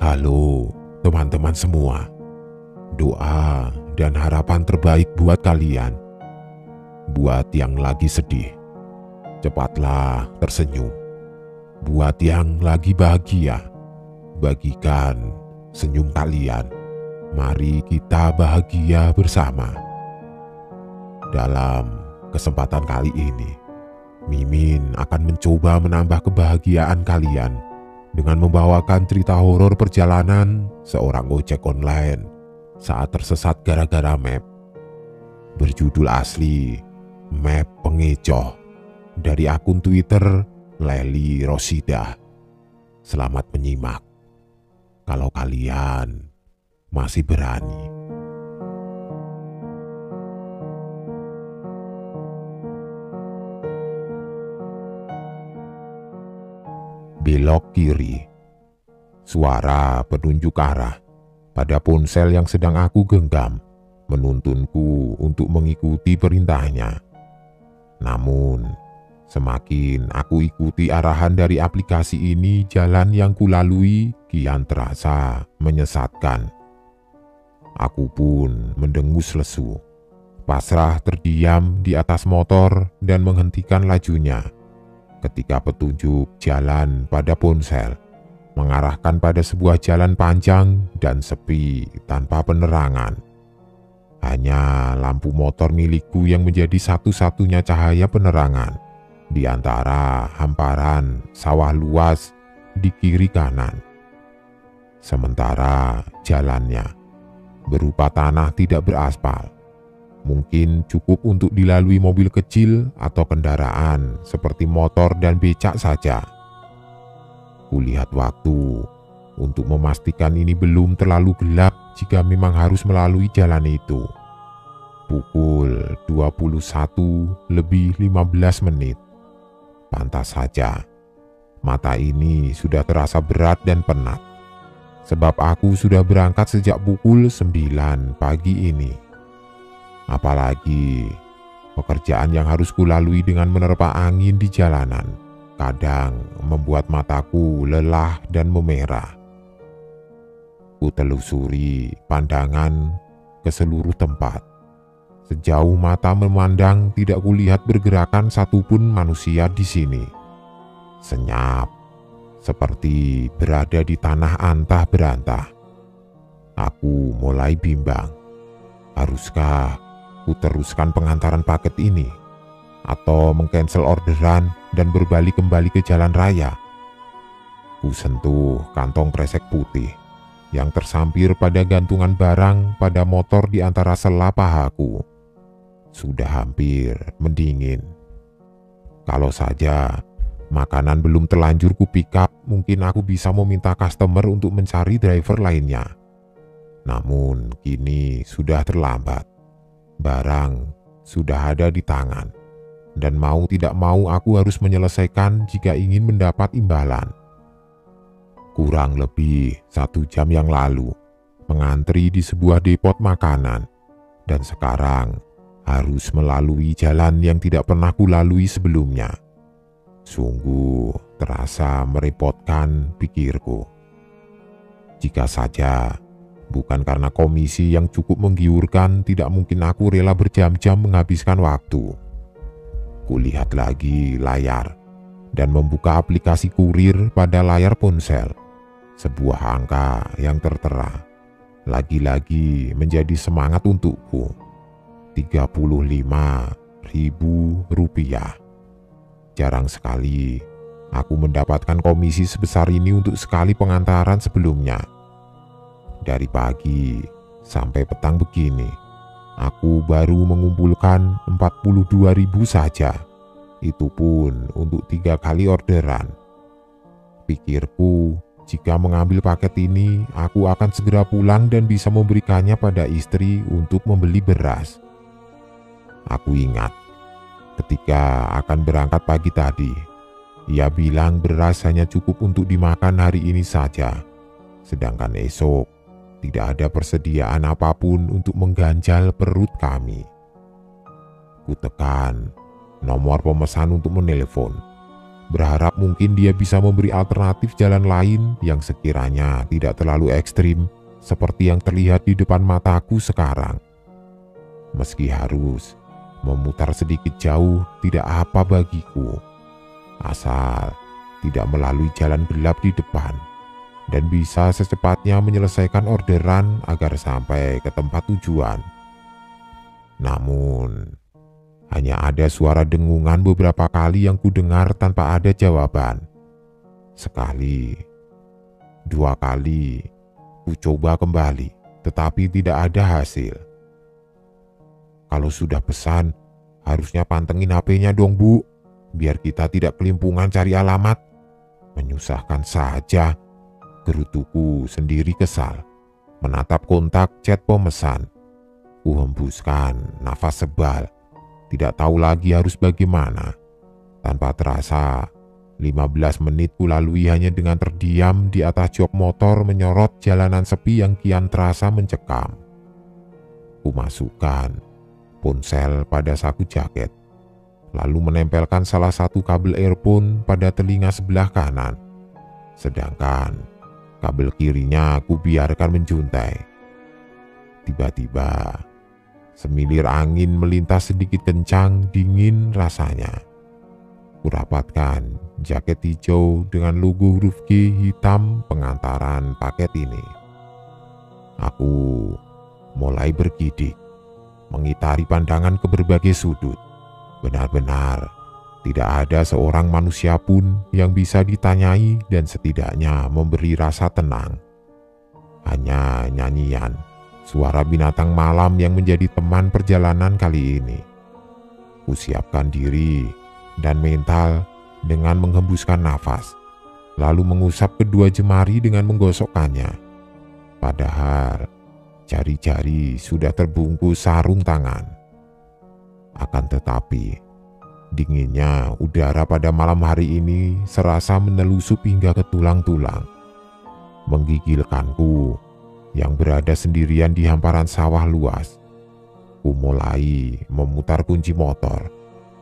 Halo teman-teman semua, doa dan harapan terbaik buat kalian. Buat yang lagi sedih, cepatlah tersenyum. Buat yang lagi bahagia, bagikan senyum kalian. Mari kita bahagia bersama. Dalam kesempatan kali ini, Mimin akan mencoba menambah kebahagiaan kalian dengan membawakan cerita horor perjalanan seorang ojek online saat tersesat gara-gara map. Berjudul asli Map Pengecoh, dari akun Twitter Leli Rosida. Selamat menyimak kalau kalian masih berani. Belok kiri. Suara penunjuk arah pada ponsel yang sedang aku genggam menuntunku untuk mengikuti perintahnya. Namun, semakin aku ikuti arahan dari aplikasi ini, jalan yang kulalui kian terasa menyesatkan. Aku pun mendengus lesu, pasrah terdiam di atas motor dan menghentikan lajunya ketika petunjuk jalan pada ponsel mengarahkan pada sebuah jalan panjang dan sepi tanpa penerangan. Hanya lampu motor milikku yang menjadi satu-satunya cahaya penerangan di antara hamparan sawah luas di kiri kanan. Sementara jalannya berupa tanah tidak beraspal, mungkin cukup untuk dilalui mobil kecil atau kendaraan seperti motor dan becak saja. Kulihat waktu untuk memastikan ini belum terlalu gelap jika memang harus melalui jalan itu. Pukul 21:15. Pantas saja, mata ini sudah terasa berat dan penat, sebab aku sudah berangkat sejak pukul 9 pagi ini. Apalagi pekerjaan yang harus kulalui dengan menerpa angin di jalanan kadang membuat mataku lelah dan memerah. Kutelusuri pandangan ke seluruh tempat. Sejauh mata memandang, tidak kulihat bergerakan satupun manusia di sini. Senyap, seperti berada di tanah antah berantah. Aku mulai bimbang. Haruskah ku teruskan pengantaran paket ini, atau mengcancel orderan dan berbalik kembali ke jalan raya? Ku sentuh kantong kresek putih yang tersampir pada gantungan barang pada motor di antara sela pahaku. Sudah hampir mendingin. Kalau saja makanan belum terlanjur ku pick up, mungkin aku bisa meminta customer untuk mencari driver lainnya. Namun kini sudah terlambat. Barang sudah ada di tangan, dan mau tidak mau aku harus menyelesaikan jika ingin mendapat imbalan. Kurang lebih 1 jam yang lalu, mengantri di sebuah depot makanan, dan sekarang harus melalui jalan yang tidak pernah kulalui sebelumnya. Sungguh terasa merepotkan, pikirku. Jika saja bukan karena komisi yang cukup menggiurkan, tidak mungkin aku rela berjam-jam menghabiskan waktu. Kulihat lagi layar dan membuka aplikasi kurir pada layar ponsel. Sebuah angka yang tertera lagi-lagi menjadi semangat untukku. Rp35.000. Jarang sekali aku mendapatkan komisi sebesar ini untuk sekali pengantaran sebelumnya. Dari pagi sampai petang begini, aku baru mengumpulkan 42.000 saja. Itu pun untuk 3 kali orderan. Pikirku, jika mengambil paket ini, aku akan segera pulang dan bisa memberikannya pada istri untuk membeli beras. Aku ingat ketika akan berangkat pagi tadi, ia bilang beras hanya cukup untuk dimakan hari ini saja, sedangkan esok tidak ada persediaan apapun untuk mengganjal perut kami. Kutekan nomor pemesan untuk menelpon, berharap mungkin dia bisa memberi alternatif jalan lain yang sekiranya tidak terlalu ekstrim seperti yang terlihat di depan mataku sekarang. Meski harus memutar sedikit jauh tidak apa bagiku, asal tidak melalui jalan gelap di depan dan bisa secepatnya menyelesaikan orderan agar sampai ke tempat tujuan. Namun, hanya ada suara dengungan beberapa kali yang kudengar tanpa ada jawaban. Sekali, dua kali, ku coba kembali, tetapi tidak ada hasil. Kalau sudah pesan, harusnya pantengin HP-nya dong, Bu, biar kita tidak kelimpungan cari alamat. Menyusahkan saja, gerutuku sendiri kesal, menatap kontak chat pemesan. Ku hembuskan nafas sebal, tidak tahu lagi harus bagaimana. Tanpa terasa, 15 menit ku lalui hanya dengan terdiam di atas jok motor menyorot jalanan sepi yang kian terasa mencekam. Ku masukkan ponsel pada saku jaket, lalu menempelkan salah satu kabel earphone pada telinga sebelah kanan. Sedangkan kabel kirinya ku biarkan menjuntai. Tiba-tiba, semilir angin melintas sedikit kencang, dingin rasanya. Kurapatkan jaket hijau dengan logo huruf G hitam pengantaran paket ini. Aku mulai bergidik, mengitari pandangan ke berbagai sudut. Benar-benar tidak ada seorang manusia pun yang bisa ditanyai dan setidaknya memberi rasa tenang. Hanya nyanyian suara binatang malam yang menjadi teman perjalanan kali ini. Kusiapkan diri dan mental dengan menghembuskan nafas, lalu mengusap kedua jemari dengan menggosokkannya. Padahal jari-jari sudah terbungkus sarung tangan. Akan tetapi, dinginnya udara pada malam hari ini serasa menelusup hingga ke tulang-tulang. Menggigilkanku yang berada sendirian di hamparan sawah luas. Ku mulai memutar kunci motor,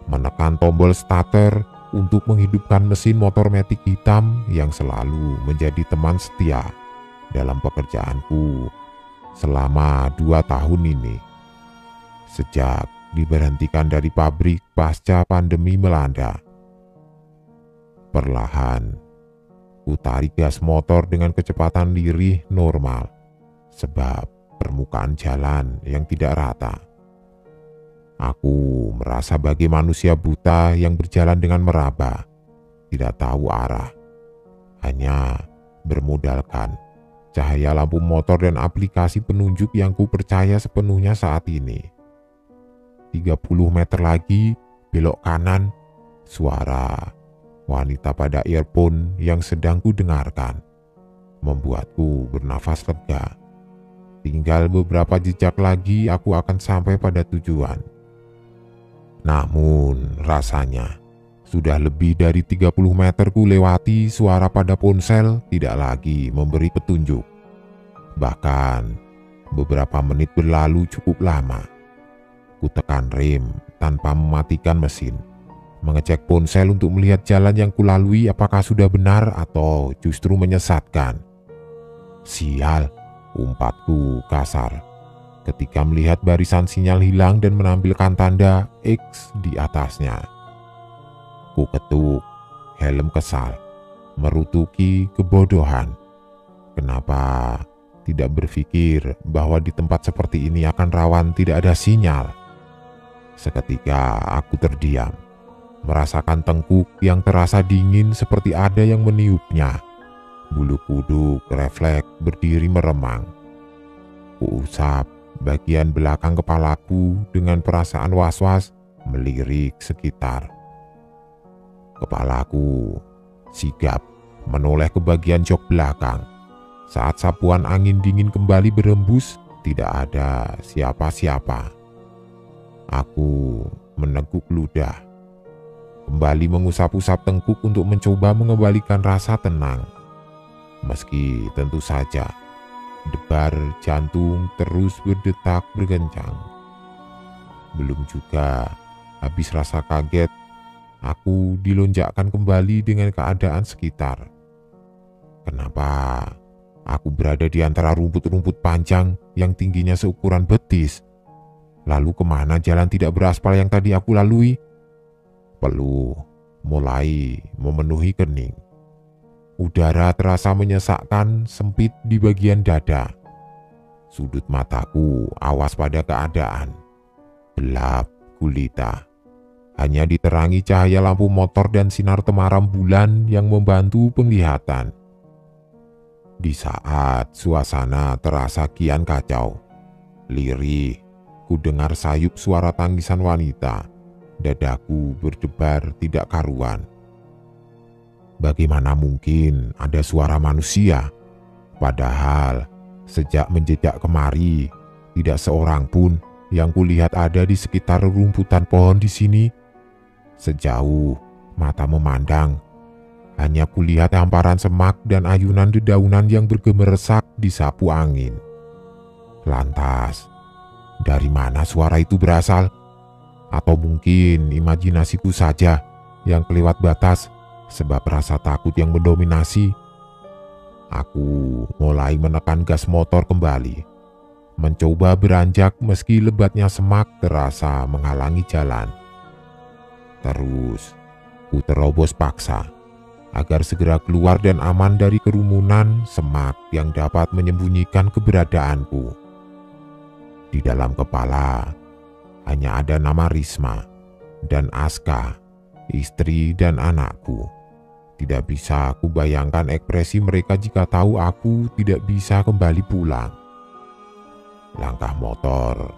menekan tombol starter untuk menghidupkan mesin motor matic hitam yang selalu menjadi teman setia dalam pekerjaanku selama 2 tahun ini. Sejak diberhentikan dari pabrik pasca pandemi melanda. Perlahan, ku tarik gas motor dengan kecepatan lirih normal. Sebab permukaan jalan yang tidak rata. Aku merasa bagai manusia buta yang berjalan dengan meraba, tidak tahu arah. Hanya bermodalkan cahaya lampu motor dan aplikasi penunjuk yang ku percaya sepenuhnya saat ini. 30 meter lagi, belok kanan, suara wanita pada earphone yang sedang ku dengarkan membuatku bernafas lega. Tinggal beberapa jejak lagi aku akan sampai pada tujuan. Namun rasanya sudah lebih dari 30 meter ku lewati, suara pada ponsel tidak lagi memberi petunjuk. Bahkan beberapa menit berlalu cukup lama. Ku tekan rem tanpa mematikan mesin, mengecek ponsel untuk melihat jalan yang kulalui apakah sudah benar atau justru menyesatkan. Sial, umpatku kasar ketika melihat barisan sinyal hilang dan menampilkan tanda X di atasnya. Ku ketuk helm kesal, merutuki kebodohan. Kenapa tidak berpikir bahwa di tempat seperti ini akan rawan tidak ada sinyal? Seketika aku terdiam, merasakan tengkuk yang terasa dingin seperti ada yang meniupnya. Bulu kuduk refleks berdiri meremang. Kuusap bagian belakang kepalaku dengan perasaan was-was melirik sekitar. Kepalaku sigap menoleh ke bagian jok belakang. Saat sapuan angin dingin kembali berembus, tidak ada siapa-siapa. Aku meneguk ludah, kembali mengusap-usap tengkuk untuk mencoba mengembalikan rasa tenang. Meski tentu saja debar jantung terus berdetak berkencang. Belum juga habis rasa kaget, Aku dilonjakkan kembali dengan keadaan sekitar. Kenapa aku berada di antara rumput-rumput panjang yang tingginya seukuran betis? Lalu kemana jalan tidak beraspal yang tadi aku lalui? Peluh mulai memenuhi kening. Udara terasa menyesakkan sempit di bagian dada. Sudut mataku awas pada keadaan. Gelap gulita. Hanya diterangi cahaya lampu motor dan sinar temaram bulan yang membantu penglihatan. Di saat suasana terasa kian kacau, lirih, ku dengar sayup suara tangisan wanita. Dadaku berdebar tidak karuan. Bagaimana mungkin ada suara manusia? Padahal sejak menjejak kemari, tidak seorang pun yang kulihat ada di sekitar rumputan pohon di sini. Sejauh mata memandang, hanya kulihat hamparan semak dan ayunan dedaunan yang bergemeresak disapu angin. Lantas, dari mana suara itu berasal? Atau mungkin imajinasiku saja yang kelewat batas sebab rasa takut yang mendominasi? Aku mulai menekan gas motor kembali, mencoba beranjak meski lebatnya semak terasa menghalangi jalan. Terus, ku terobos paksa agar segera keluar dan aman dari kerumunan semak yang dapat menyembunyikan keberadaanku. Di dalam kepala hanya ada nama Risma dan Aska, istri dan anakku. Tidak bisa aku bayangkan ekspresi mereka jika tahu aku tidak bisa kembali pulang. Langkah motor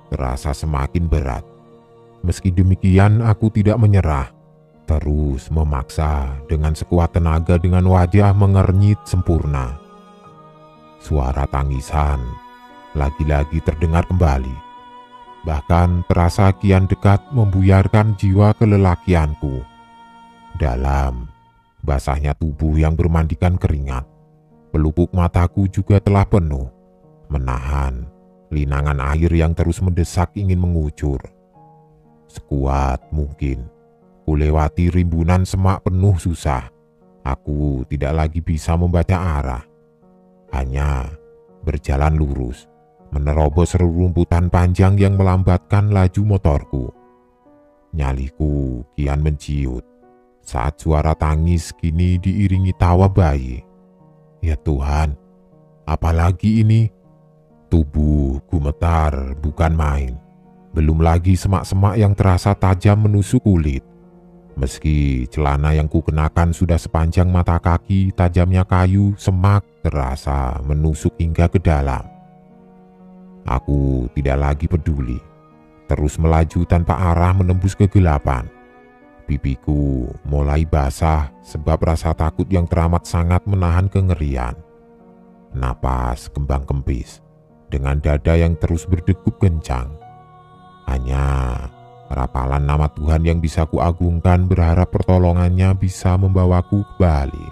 terasa semakin berat. Meski demikian aku tidak menyerah, terus memaksa dengan sekuat tenaga dengan wajah mengernyit sempurna. Suara tangisan lagi-lagi terdengar kembali, bahkan terasa kian dekat membuyarkan jiwa kelelakianku. Dalam basahnya tubuh yang bermandikan keringat, pelupuk mataku juga telah penuh, menahan linangan air yang terus mendesak ingin mengucur. Sekuat mungkin, ku lewati rimbunan semak penuh susah. Aku tidak lagi bisa membaca arah. Hanya berjalan lurus, menerobos rerumputan panjang yang melambatkan laju motorku. Nyaliku kian menciut saat suara tangis kini diiringi tawa bayi. Ya Tuhan, apalagi ini? Tubuh gemetar bukan main. Belum lagi semak-semak yang terasa tajam menusuk kulit. Meski celana yang kukenakan sudah sepanjang mata kaki, tajamnya kayu semak terasa menusuk hingga ke dalam. Aku tidak lagi peduli, terus melaju tanpa arah menembus kegelapan. Pipiku mulai basah sebab rasa takut yang teramat sangat menahan kengerian. Napas kembang-kempis dengan dada yang terus berdegup kencang. Hanya rapalan nama Tuhan yang bisa kuagungkan, berharap pertolongannya bisa membawaku kembali.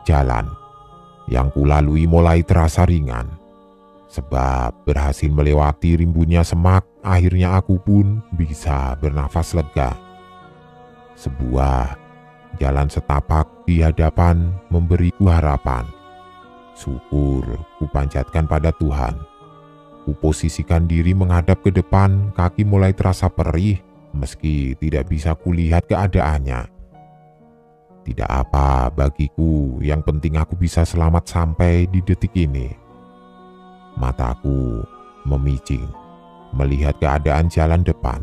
Jalan yang kulalui mulai terasa ringan. Sebab berhasil melewati rimbunnya semak, akhirnya aku pun bisa bernafas lega. Sebuah jalan setapak di hadapan memberiku harapan. Syukur kupanjatkan pada Tuhan. Kuposisikan diri menghadap ke depan, kaki mulai terasa perih meski tidak bisa kulihat keadaannya. Tidak apa bagiku, yang penting aku bisa selamat sampai di detik ini. Mataku memicing melihat keadaan jalan depan,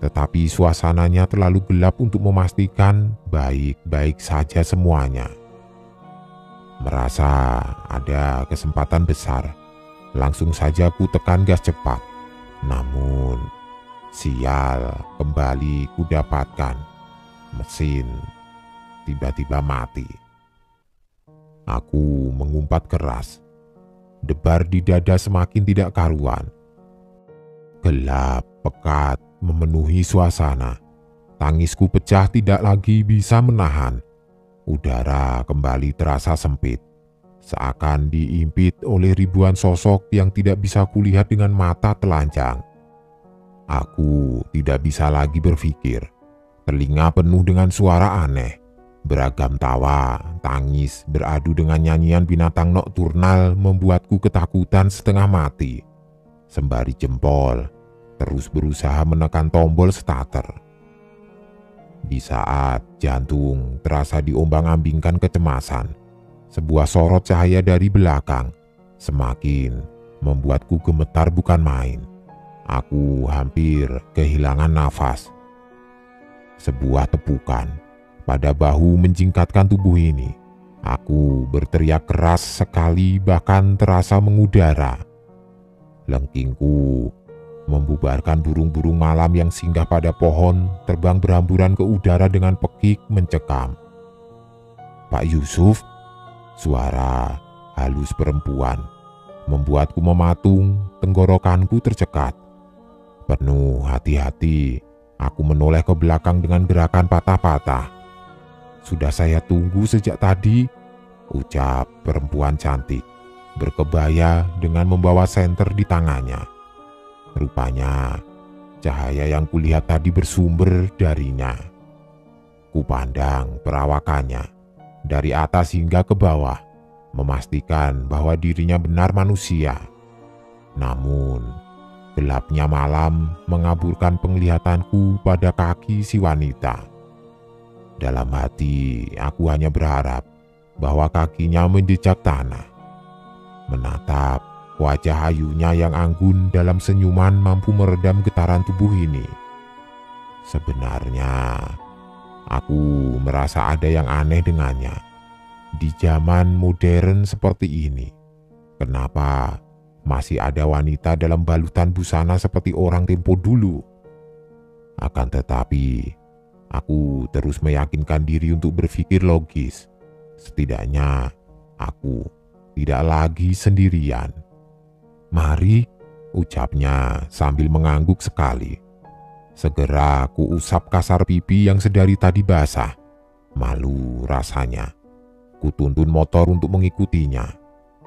tetapi suasananya terlalu gelap untuk memastikan baik-baik saja semuanya. Merasa ada kesempatan besar, langsung saja ku tekan gas cepat. Namun, sial kembali ku dapatkan. Mesin tiba-tiba mati. Aku mengumpat keras. Debar di dada semakin tidak karuan. Gelap pekat memenuhi suasana. Tangisku pecah tidak lagi bisa menahan. Udara kembali terasa sempit, seakan diimpit oleh ribuan sosok yang tidak bisa kulihat dengan mata telanjang. Aku tidak bisa lagi berpikir. Telinga penuh dengan suara aneh, beragam tawa, tangis, beradu dengan nyanyian binatang nokturnal membuatku ketakutan setengah mati. Sembari jempol terus berusaha menekan tombol starter. Di saat jantung terasa diombang-ambingkan kecemasan, sebuah sorot cahaya dari belakang semakin membuatku gemetar bukan main. Aku hampir kehilangan nafas. Sebuah tepukan pada bahu menjingkatkan tubuh ini. Aku berteriak keras sekali, bahkan terasa mengudara. Lengkingku membubarkan burung-burung malam yang singgah pada pohon, terbang berhamburan ke udara dengan pekik mencekam. "Pak Yusuf," suara halus perempuan membuatku mematung, tenggorokanku tercekat. Penuh hati-hati, aku menoleh ke belakang dengan gerakan patah-patah. "Sudah saya tunggu sejak tadi," ucap perempuan cantik, berkebaya dengan membawa senter di tangannya. Rupanya, cahaya yang kulihat tadi bersumber darinya. Kupandang perawakannya dari atas hingga ke bawah, memastikan bahwa dirinya benar manusia. Namun, gelapnya malam mengaburkan penglihatanku pada kaki si wanita. Dalam hati, aku hanya berharap bahwa kakinya menjejak tanah. Menatap wajah ayunya yang anggun dalam senyuman mampu meredam getaran tubuh ini. Sebenarnya, aku merasa ada yang aneh dengannya. Di zaman modern seperti ini, kenapa masih ada wanita dalam balutan busana seperti orang tempo dulu? Akan tetapi, aku terus meyakinkan diri untuk berpikir logis. Setidaknya, aku tidak lagi sendirian. "Mari," ucapnya sambil mengangguk sekali. Segera ku usap kasar pipi yang sedari tadi basah. Malu rasanya. Ku tuntun motor untuk mengikutinya.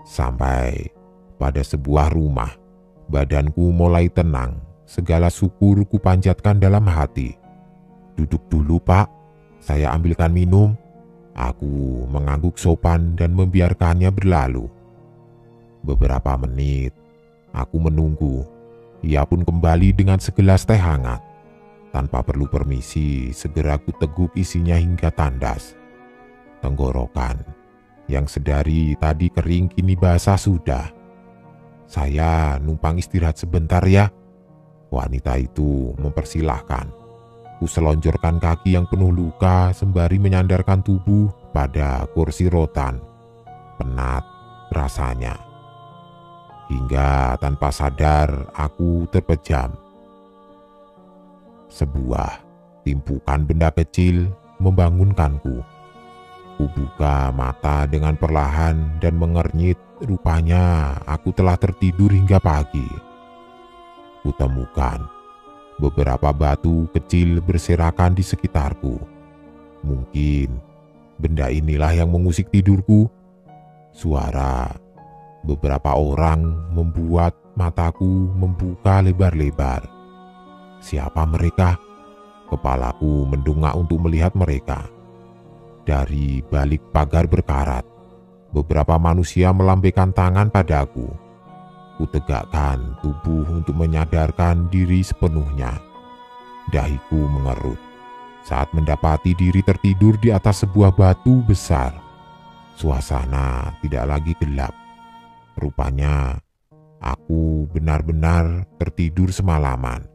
Sampai pada sebuah rumah, badanku mulai tenang. Segala syukur ku panjatkan dalam hati. "Duduk dulu, Pak. Saya ambilkan minum." Aku mengangguk sopan dan membiarkannya berlalu. Beberapa menit aku menunggu. Ia pun kembali dengan segelas teh hangat. Tanpa perlu permisi, segera ku teguk isinya hingga tandas. Tenggorokan yang sedari tadi kering kini basah sudah. "Saya numpang istirahat sebentar ya." Wanita itu mempersilahkan. Ku selonjorkan kaki yang penuh luka sembari menyandarkan tubuh pada kursi rotan. Penat rasanya. Hingga tanpa sadar aku terpejam. Sebuah timpukan benda kecil membangunkanku. Ku buka mata dengan perlahan dan mengernyit. Rupanya aku telah tertidur hingga pagi. Kutemukan beberapa batu kecil berserakan di sekitarku. Mungkin benda inilah yang mengusik tidurku. Suara beberapa orang membuat mataku membuka lebar-lebar. Siapa mereka? Kepalaku mendongak untuk melihat mereka. Dari balik pagar berkarat, beberapa manusia melambaikan tangan padaku. Kutegakkan tubuh untuk menyadarkan diri sepenuhnya. Dahiku mengerut saat mendapati diri tertidur di atas sebuah batu besar. Suasana tidak lagi gelap. Rupanya aku benar-benar tertidur semalaman.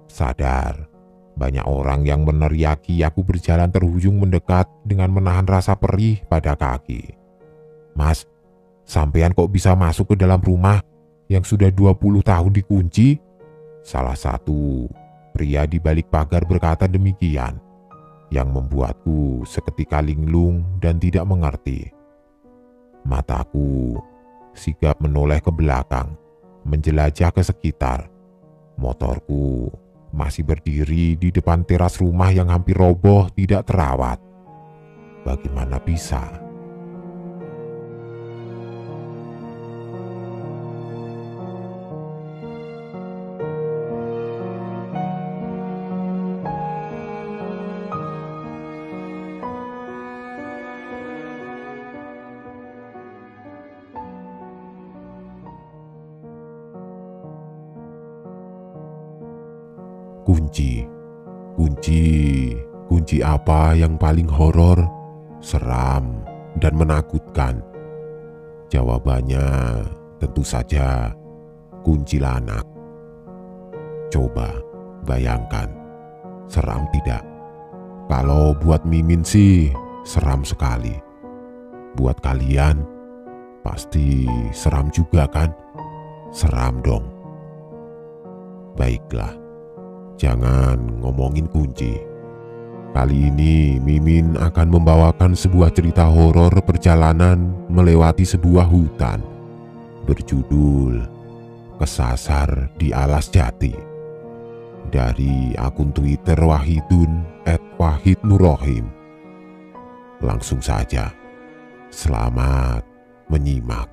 Sadar, banyak orang yang meneriaki aku berjalan terhuyung mendekat dengan menahan rasa perih pada kaki. "Mas, sampean kok bisa masuk ke dalam rumah yang sudah 20 tahun dikunci?" Salah satu pria di balik pagar berkata demikian, yang membuatku seketika linglung dan tidak mengerti. Mataku sigap menoleh ke belakang, menjelajah ke sekitar. Motorku masih berdiri di depan teras rumah yang hampir roboh tidak terawat. Bagaimana bisa? Kunci. Kunci apa yang paling horor, seram, dan menakutkan? Jawabannya tentu saja kuntilanak. Coba bayangkan, seram tidak? Kalau buat Mimin sih seram sekali. Buat kalian pasti seram juga kan? Seram dong. Baiklah, jangan ngomongin kunci. Kali ini Mimin akan membawakan sebuah cerita horor perjalanan melewati sebuah hutan berjudul Kesasar di Alas Jati, dari akun Twitter Wahidun @wahidnurrohim. Langsung saja, selamat menyimak.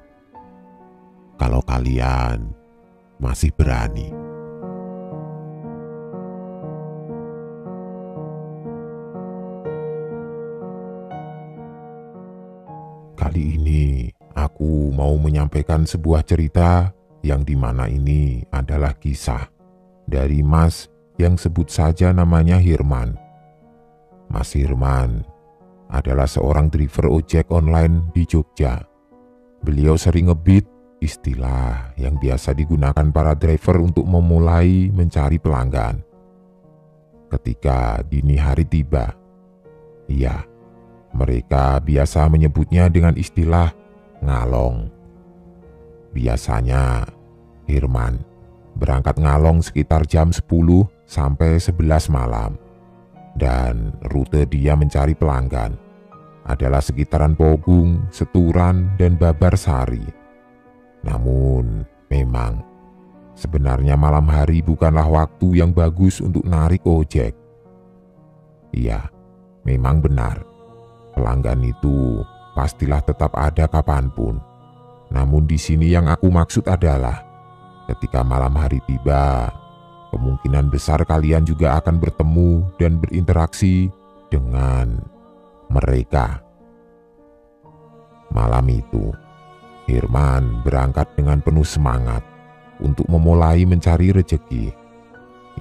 Kalau kalian masih berani. Kali ini aku mau menyampaikan sebuah cerita yang dimana ini adalah kisah dari Mas yang sebut saja namanya Hirman. Mas Hirman adalah seorang driver ojek online di Jogja. Beliau sering ngebeat, istilah yang biasa digunakan para driver untuk memulai mencari pelanggan. Ketika dini hari tiba, iya, mereka biasa menyebutnya dengan istilah ngalong. Biasanya Hirman berangkat ngalong sekitar jam 10 sampai 11 malam. Dan rute dia mencari pelanggan adalah sekitaran Pogung, Seturan, dan Babarsari. Namun memang sebenarnya malam hari bukanlah waktu yang bagus untuk narik ojek. Iya, memang benar. Pelanggan itu pastilah tetap ada kapanpun. Namun di sini yang aku maksud adalah ketika malam hari tiba, kemungkinan besar kalian juga akan bertemu dan berinteraksi dengan mereka. Malam itu, Hirman berangkat dengan penuh semangat untuk memulai mencari rejeki.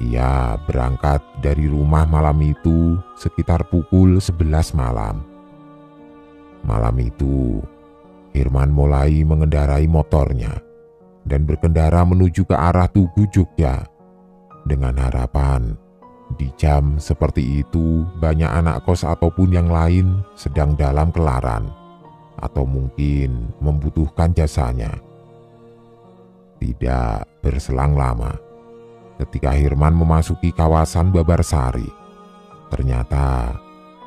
Ia berangkat dari rumah malam itu sekitar pukul 11 malam. Malam itu, Hirman mulai mengendarai motornya dan berkendara menuju ke arah Tugu, Jogja. Dengan harapan, di jam seperti itu banyak anak kos ataupun yang lain sedang dalam kelaran atau mungkin membutuhkan jasanya. Tidak berselang lama, ketika Hirman memasuki kawasan Babarsari, ternyata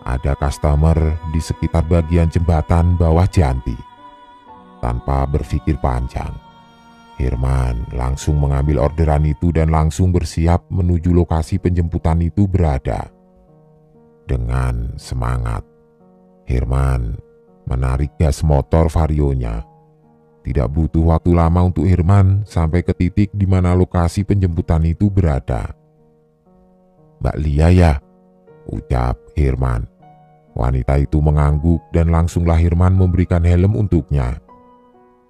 ada customer di sekitar bagian jembatan bawah Janti. Tanpa berpikir panjang, Hirman langsung mengambil orderan itu dan langsung bersiap menuju lokasi penjemputan itu berada. Dengan semangat, Hirman menarik gas motor Varionya. Tidak butuh waktu lama untuk Hirman sampai ke titik di mana lokasi penjemputan itu berada. "Mbak Lia ya?" ucap Hirman. Wanita itu mengangguk dan langsunglah Hirman memberikan helm untuknya.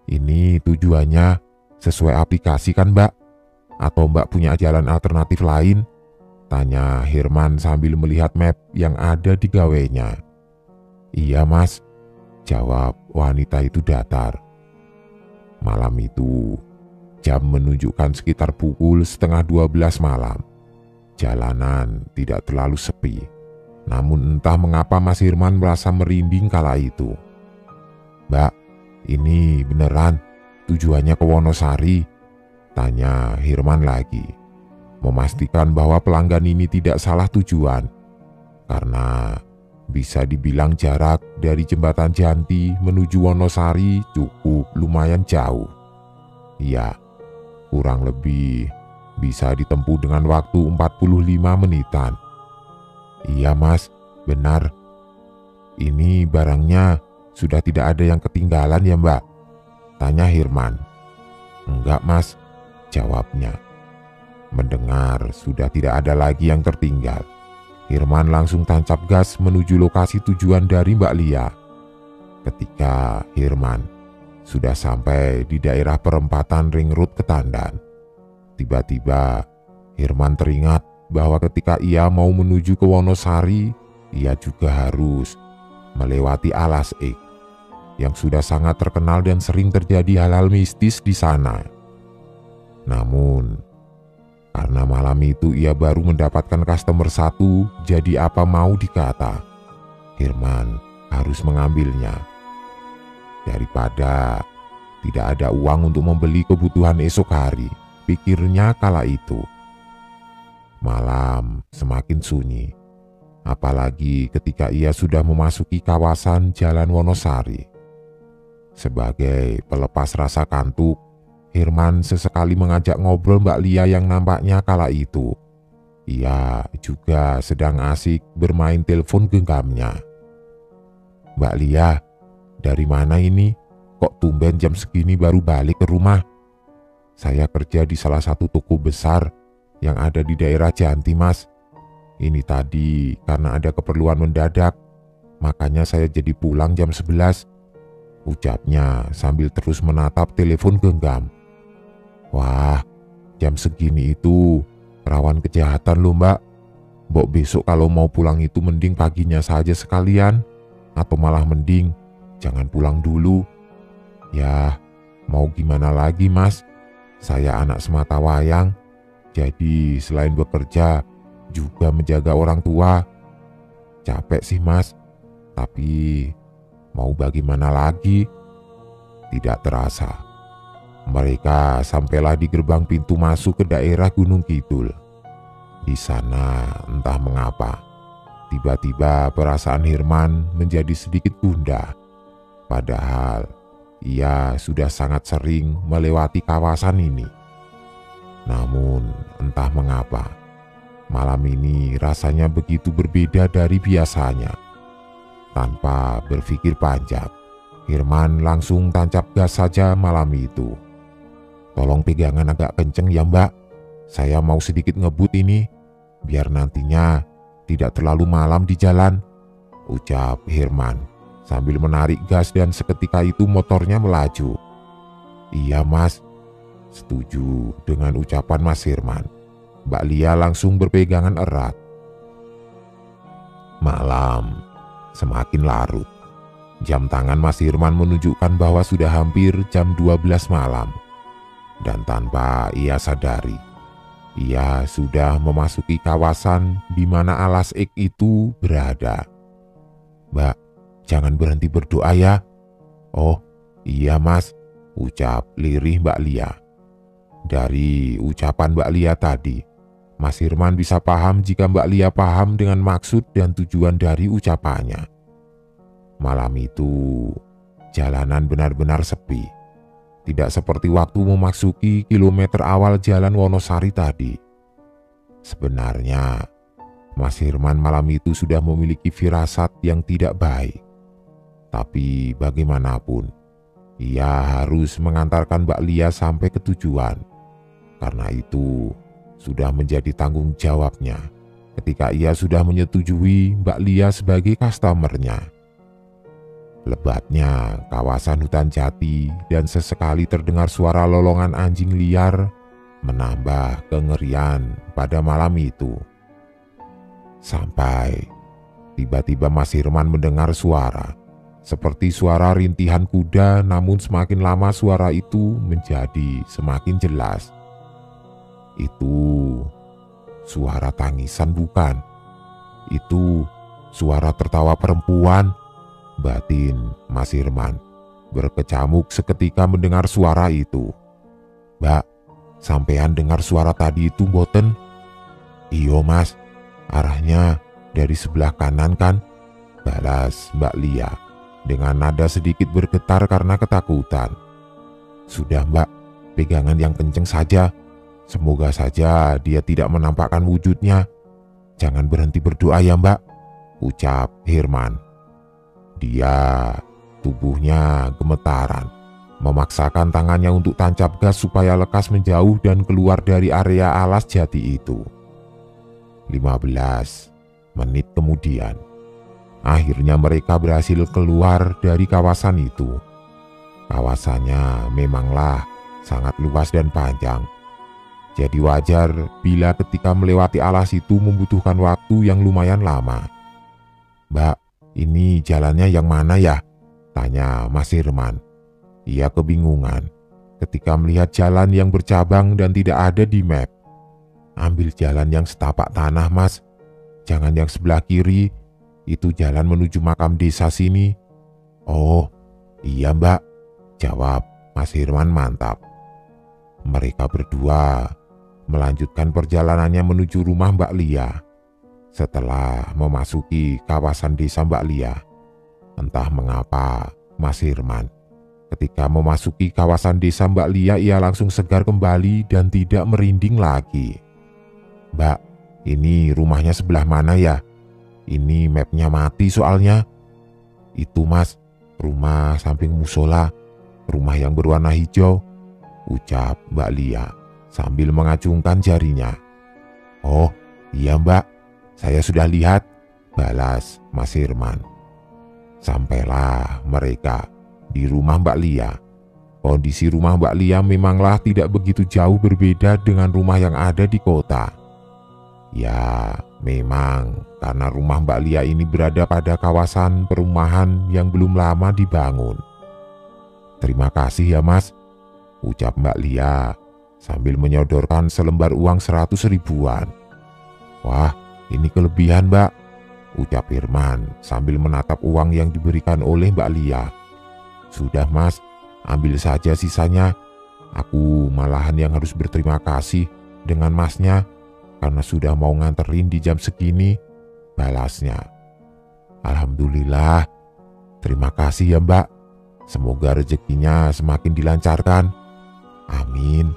"Ini tujuannya sesuai aplikasi kan, Mbak? Atau Mbak punya jalan alternatif lain?" tanya Hirman sambil melihat map yang ada di gawainya. "Iya Mas," jawab wanita itu datar. Malam itu, jam menunjukkan sekitar pukul 11:30 malam. Jalanan tidak terlalu sepi. Namun entah mengapa Mas Hirman merasa merinding kala itu. "Mbak, ini beneran tujuannya ke Wonosari?" tanya Hirman lagi, memastikan bahwa pelanggan ini tidak salah tujuan. Karena bisa dibilang jarak dari jembatan Janti menuju Wonosari cukup lumayan jauh. Ya, kurang lebih bisa ditempuh dengan waktu 45 menitan. "Iya Mas, benar. Ini barangnya sudah tidak ada yang ketinggalan ya Mbak?" tanya Hirman. "Enggak Mas," jawabnya. Mendengar sudah tidak ada lagi yang tertinggal, Hirman langsung tancap gas menuju lokasi tujuan dari Mbak Lia. Ketika Hirman sudah sampai di daerah perempatan Ring Road Ketandan, tiba-tiba Hirman teringat bahwa ketika ia mau menuju ke Wonosari, ia juga harus melewati Alas Ik yang sudah sangat terkenal dan sering terjadi hal-hal mistis di sana. Namun, karena malam itu ia baru mendapatkan customer satu, jadi apa mau dikata, Herman harus mengambilnya. Daripada tidak ada uang untuk membeli kebutuhan esok hari, pikirnya kala itu. Malam semakin sunyi, apalagi ketika ia sudah memasuki kawasan Jalan Wonosari. Sebagai pelepas rasa kantuk, Herman sesekali mengajak ngobrol Mbak Lia yang nampaknya kala itu ia juga sedang asik bermain telepon genggamnya. "Mbak Lia, dari mana ini? Kok tumben jam segini baru balik ke rumah?" "Saya kerja di salah satu toko besar yang ada di daerah Janti, Mas. Ini tadi karena ada keperluan mendadak, makanya saya jadi pulang jam 11. Ucapnya sambil terus menatap telepon genggam. "Wah, jam segini itu rawan kejahatan loh, Mbak. Mbok besok kalau mau pulang itu mending paginya saja sekalian, atau malah mending jangan pulang dulu. Ya, mau gimana lagi, Mas? Saya anak sematawayang, jadi selain bekerja juga menjaga orang tua. Capek sih, Mas, tapi mau bagaimana lagi?" Tidak terasa, mereka sampailah di gerbang pintu masuk ke daerah Gunung Kidul. Di sana entah mengapa, tiba-tiba perasaan Herman menjadi sedikit gundah. Padahal ia sudah sangat sering melewati kawasan ini. Namun entah mengapa, malam ini rasanya begitu berbeda dari biasanya. Tanpa berpikir panjang, Herman langsung tancap gas saja malam itu. "Tolong pegangan agak kenceng ya, Mbak. Saya mau sedikit ngebut ini, biar nantinya tidak terlalu malam di jalan," ucap Herman sambil menarik gas dan seketika itu motornya melaju. "Iya, Mas," setuju dengan ucapan Mas Herman. Mbak Lia langsung berpegangan erat. Malam semakin larut. Jam tangan Mas Herman menunjukkan bahwa sudah hampir jam 12 malam. Dan tanpa ia sadari, ia sudah memasuki kawasan di mana Alas Ik itu berada. "Mbak, jangan berhenti berdoa ya." "Oh, iya, Mas," ucap lirih Mbak Lia. Dari ucapan Mbak Lia tadi, Mas Herman bisa paham jika Mbak Lia paham dengan maksud dan tujuan dari ucapannya. Malam itu, jalanan benar-benar sepi. Tidak seperti waktu memasuki kilometer awal jalan Wonosari tadi. Sebenarnya, Mas Herman malam itu sudah memiliki firasat yang tidak baik. Tapi bagaimanapun, ia harus mengantarkan Mbak Lia sampai ke tujuan. Karena itu, sudah menjadi tanggung jawabnya ketika ia sudah menyetujui Mbak Lia sebagai customernya. Lebatnya kawasan hutan jati dan sesekali terdengar suara lolongan anjing liar menambah kengerian pada malam itu. Sampai tiba-tiba Mas Herman mendengar suara seperti suara rintihan kuda, namun semakin lama suara itu menjadi semakin jelas. Itu suara tangisan bukan? Itu suara tertawa perempuan, batin Mas Herman berkecamuk seketika mendengar suara itu. "Mbak, sampean dengar suara tadi itu mboten?" "Iyo, Mas, arahnya dari sebelah kanan kan?" balas Mbak Lia dengan nada sedikit bergetar karena ketakutan. "Sudah, Mbak, pegangan yang kenceng saja. Semoga saja dia tidak menampakkan wujudnya. Jangan berhenti berdoa ya, Mbak," ucap Herman. Dia tubuhnya gemetaran, memaksakan tangannya untuk tancap gas supaya lekas menjauh dan keluar dari area alas jati itu. 15 menit kemudian, akhirnya mereka berhasil keluar dari kawasan itu. Kawasannya memanglah sangat luas dan panjang. Jadi wajar bila ketika melewati alas itu membutuhkan waktu yang lumayan lama. "Mbak, ini jalannya yang mana ya?" tanya Mas Hirman. Ia kebingungan ketika melihat jalan yang bercabang dan tidak ada di map. "Ambil jalan yang setapak tanah, Mas. Jangan yang sebelah kiri, itu jalan menuju makam desa sini." "Oh, iya Mbak," jawab Mas Hirman mantap. Mereka berdua melanjutkan perjalanannya menuju rumah Mbak Lia. Setelah memasuki kawasan desa Mbak Lia, entah mengapa Mas Hirman ketika memasuki kawasan desa Mbak Lia ia langsung segar kembali dan tidak merinding lagi. "Mbak, ini rumahnya sebelah mana ya? Ini mapnya mati soalnya." "Itu Mas, rumah samping musola, rumah yang berwarna hijau," ucap Mbak Lia sambil mengacungkan jarinya. "Oh iya Mbak, saya sudah lihat," balas Mas Hirman. Sampailah mereka di rumah Mbak Lia. Kondisi rumah Mbak Lia memanglah tidak begitu jauh berbeda dengan rumah yang ada di kota. Ya, memang karena rumah Mbak Lia ini berada pada kawasan perumahan yang belum lama dibangun. "Terima kasih ya Mas," ucap Mbak Lia sambil menyodorkan selembar uang 100 ribuan. "Wah, ini kelebihan Mbak," ucap Hirman sambil menatap uang yang diberikan oleh Mbak Lia. "Sudah Mas, ambil saja sisanya. Aku malahan yang harus berterima kasih dengan Masnya karena sudah mau nganterin di jam segini," balasnya. "Alhamdulillah, terima kasih ya Mbak. Semoga rezekinya semakin dilancarkan." "Amin.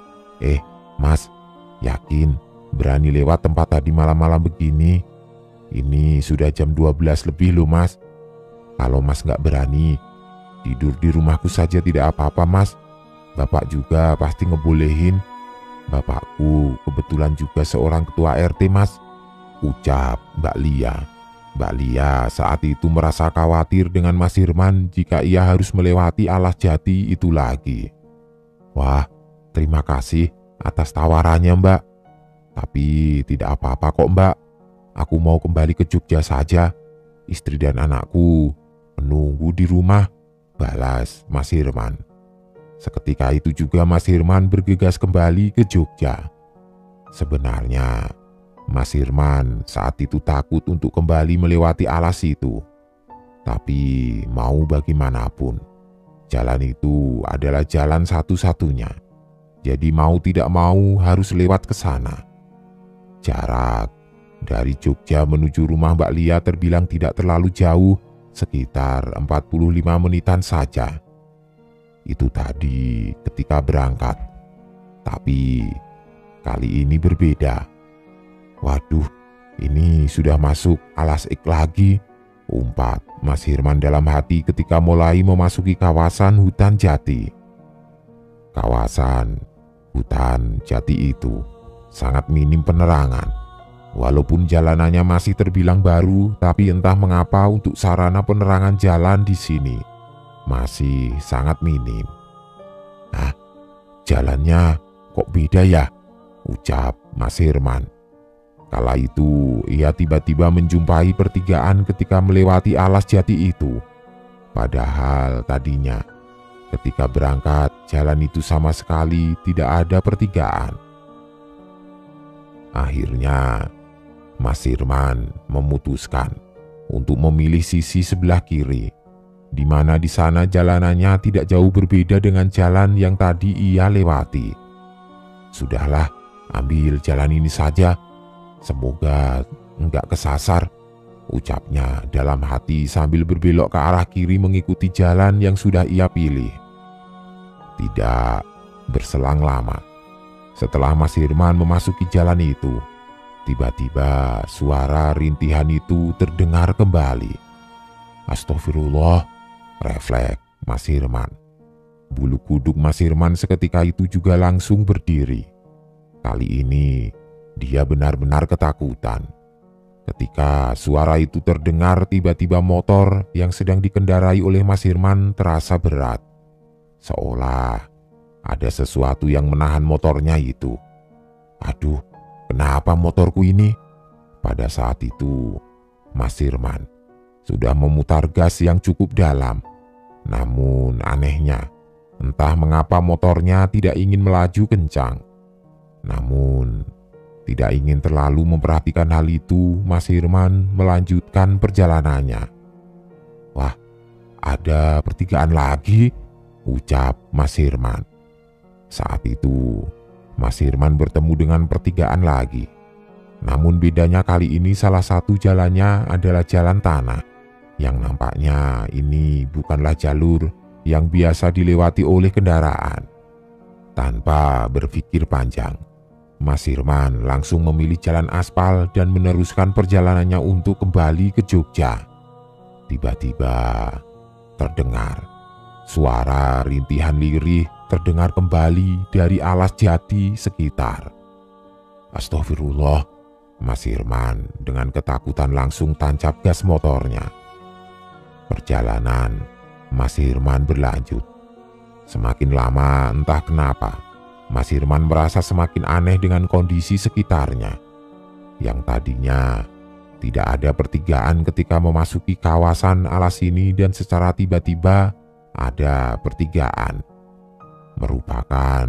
Mas, yakin berani lewat tempat tadi malam-malam begini? Ini sudah jam 12 lebih loh Mas. Kalau Mas nggak berani, tidur di rumahku saja tidak apa-apa Mas. Bapak juga pasti ngebolehin. Bapakku kebetulan juga seorang ketua RT Mas," ucap Mbak Lia. Mbak Lia saat itu merasa khawatir dengan Mas Hirman jika ia harus melewati alas jati itu lagi. "Wah, terima kasih atas tawarannya Mbak. Tapi tidak apa-apa kok Mbak. Aku mau kembali ke Jogja saja. Istri dan anakku menunggu di rumah," balas Mas Hirman. Seketika itu juga Mas Hirman bergegas kembali ke Jogja. Sebenarnya Mas Hirman saat itu takut untuk kembali melewati alas itu. Tapi mau bagaimanapun, jalan itu adalah jalan satu-satunya. Jadi mau tidak mau harus lewat ke sana. Jarak dari Jogja menuju rumah Mbak Lia terbilang tidak terlalu jauh, sekitar 45 menitan saja. Itu tadi ketika berangkat. Tapi kali ini berbeda. "Waduh, ini sudah masuk alas ik lagi," umpat Mas Hirman dalam hati ketika mulai memasuki kawasan hutan jati. Kawasan hutan jati itu sangat minim penerangan. Walaupun jalanannya masih terbilang baru, tapi entah mengapa untuk sarana penerangan jalan di sini masih sangat minim. "Ah, jalannya kok beda ya?" ucap Mas Hirman. Kala itu ia tiba-tiba menjumpai pertigaan ketika melewati alas jati itu. Padahal tadinya ketika berangkat jalan itu sama sekali tidak ada pertigaan. Akhirnya Mas Hirman memutuskan untuk memilih sisi sebelah kiri, di mana di sana jalanannya tidak jauh berbeda dengan jalan yang tadi ia lewati. "Sudahlah, ambil jalan ini saja. Semoga enggak kesasar," ucapnya dalam hati sambil berbelok ke arah kiri mengikuti jalan yang sudah ia pilih. Tidak berselang lama, setelah Mas Hirman memasuki jalan itu, tiba-tiba suara rintihan itu terdengar kembali. "Astagfirullah," refleks Mas Hirman. Bulu kuduk Mas Hirman seketika itu juga langsung berdiri. Kali ini dia benar-benar ketakutan. Ketika suara itu terdengar, tiba-tiba motor yang sedang dikendarai oleh Mas Hirman terasa berat. Seolah ada sesuatu yang menahan motornya itu. Aduh, kenapa motorku ini? Pada saat itu, Mas Firman sudah memutar gas yang cukup dalam. Namun anehnya, entah mengapa motornya tidak ingin melaju kencang. Namun, tidak ingin terlalu memperhatikan hal itu, Mas Firman melanjutkan perjalanannya. Wah, ada pertigaan lagi, ucap Mas Firman. Saat itu, Mas Firman bertemu dengan pertigaan lagi. Namun bedanya kali ini salah satu jalannya adalah jalan tanah, yang nampaknya ini bukanlah jalur yang biasa dilewati oleh kendaraan. Tanpa berpikir panjang, Mas Firman langsung memilih jalan aspal dan meneruskan perjalanannya untuk kembali ke Jogja. Tiba-tiba terdengar suara rintihan lirih terdengar kembali dari alas jati sekitar. Astagfirullah, Mas Firman dengan ketakutan langsung tancap gas motornya. Perjalanan Mas Firman berlanjut. Semakin lama entah kenapa, Mas Firman merasa semakin aneh dengan kondisi sekitarnya. Yang tadinya tidak ada pertigaan ketika memasuki kawasan alas ini dan secara tiba-tiba ada pertigaan. Merupakan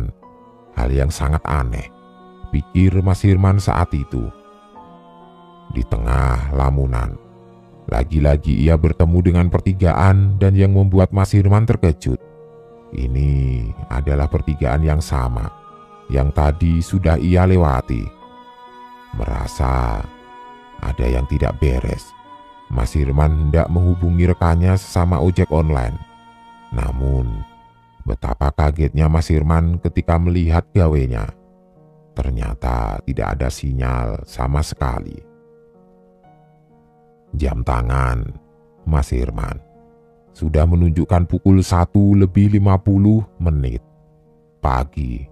hal yang sangat aneh, pikir Mas Firman saat itu. Di tengah lamunan, lagi-lagi ia bertemu dengan pertigaan dan yang membuat Mas Firman terkejut. Ini adalah pertigaan yang sama yang tadi sudah ia lewati. Merasa ada yang tidak beres, Mas Firman hendak menghubungi rekannya sesama ojek online. Namun, betapa kagetnya Mas Firman ketika melihat gawenya. Ternyata tidak ada sinyal sama sekali. Jam tangan Mas Firman sudah menunjukkan pukul 1:50 pagi,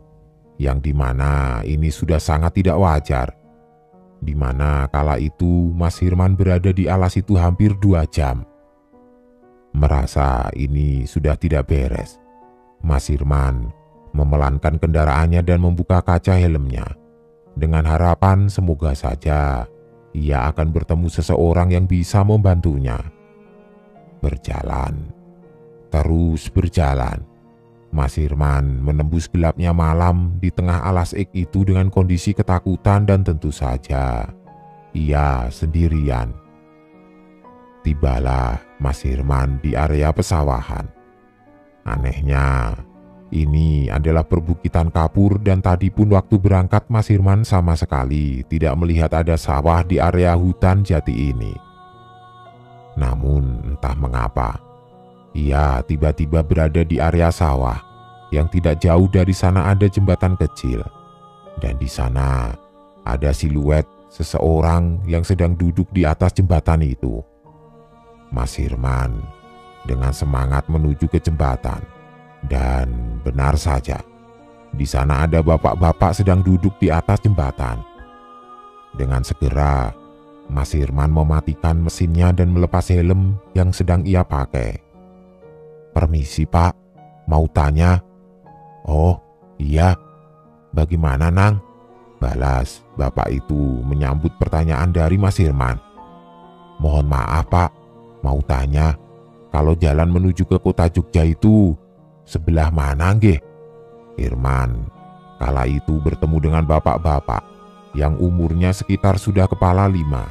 yang dimana ini sudah sangat tidak wajar. Dimana kala itu Mas Firman berada di alas itu hampir 2 jam. Merasa ini sudah tidak beres, Mas Firman memelankan kendaraannya dan membuka kaca helmnya, dengan harapan semoga saja ia akan bertemu seseorang yang bisa membantunya. Berjalan, terus berjalan, Mas Firman menembus gelapnya malam di tengah alas ek itu dengan kondisi ketakutan dan tentu saja ia sendirian. Tibalah Mas Firman di area pesawahan. Anehnya, ini adalah perbukitan kapur dan tadi pun waktu berangkat Mas Firman sama sekali tidak melihat ada sawah di area hutan jati ini. Namun entah mengapa, ia tiba-tiba berada di area sawah yang tidak jauh dari sana ada jembatan kecil. Dan di sana ada siluet seseorang yang sedang duduk di atas jembatan itu. Mas Firman dengan semangat menuju ke jembatan. Dan benar saja, di sana ada bapak-bapak sedang duduk di atas jembatan. Dengan segera, Mas Firman mematikan mesinnya dan melepas helm yang sedang ia pakai. "Permisi Pak, mau tanya." "Oh iya, bagaimana Nang?" balas bapak itu menyambut pertanyaan dari Mas Firman. "Mohon maaf Pak, mau tanya, kalau jalan menuju ke kota Jogja itu sebelah mana nggih?" Firman kala itu bertemu dengan bapak-bapak yang umurnya sekitar sudah kepala 5.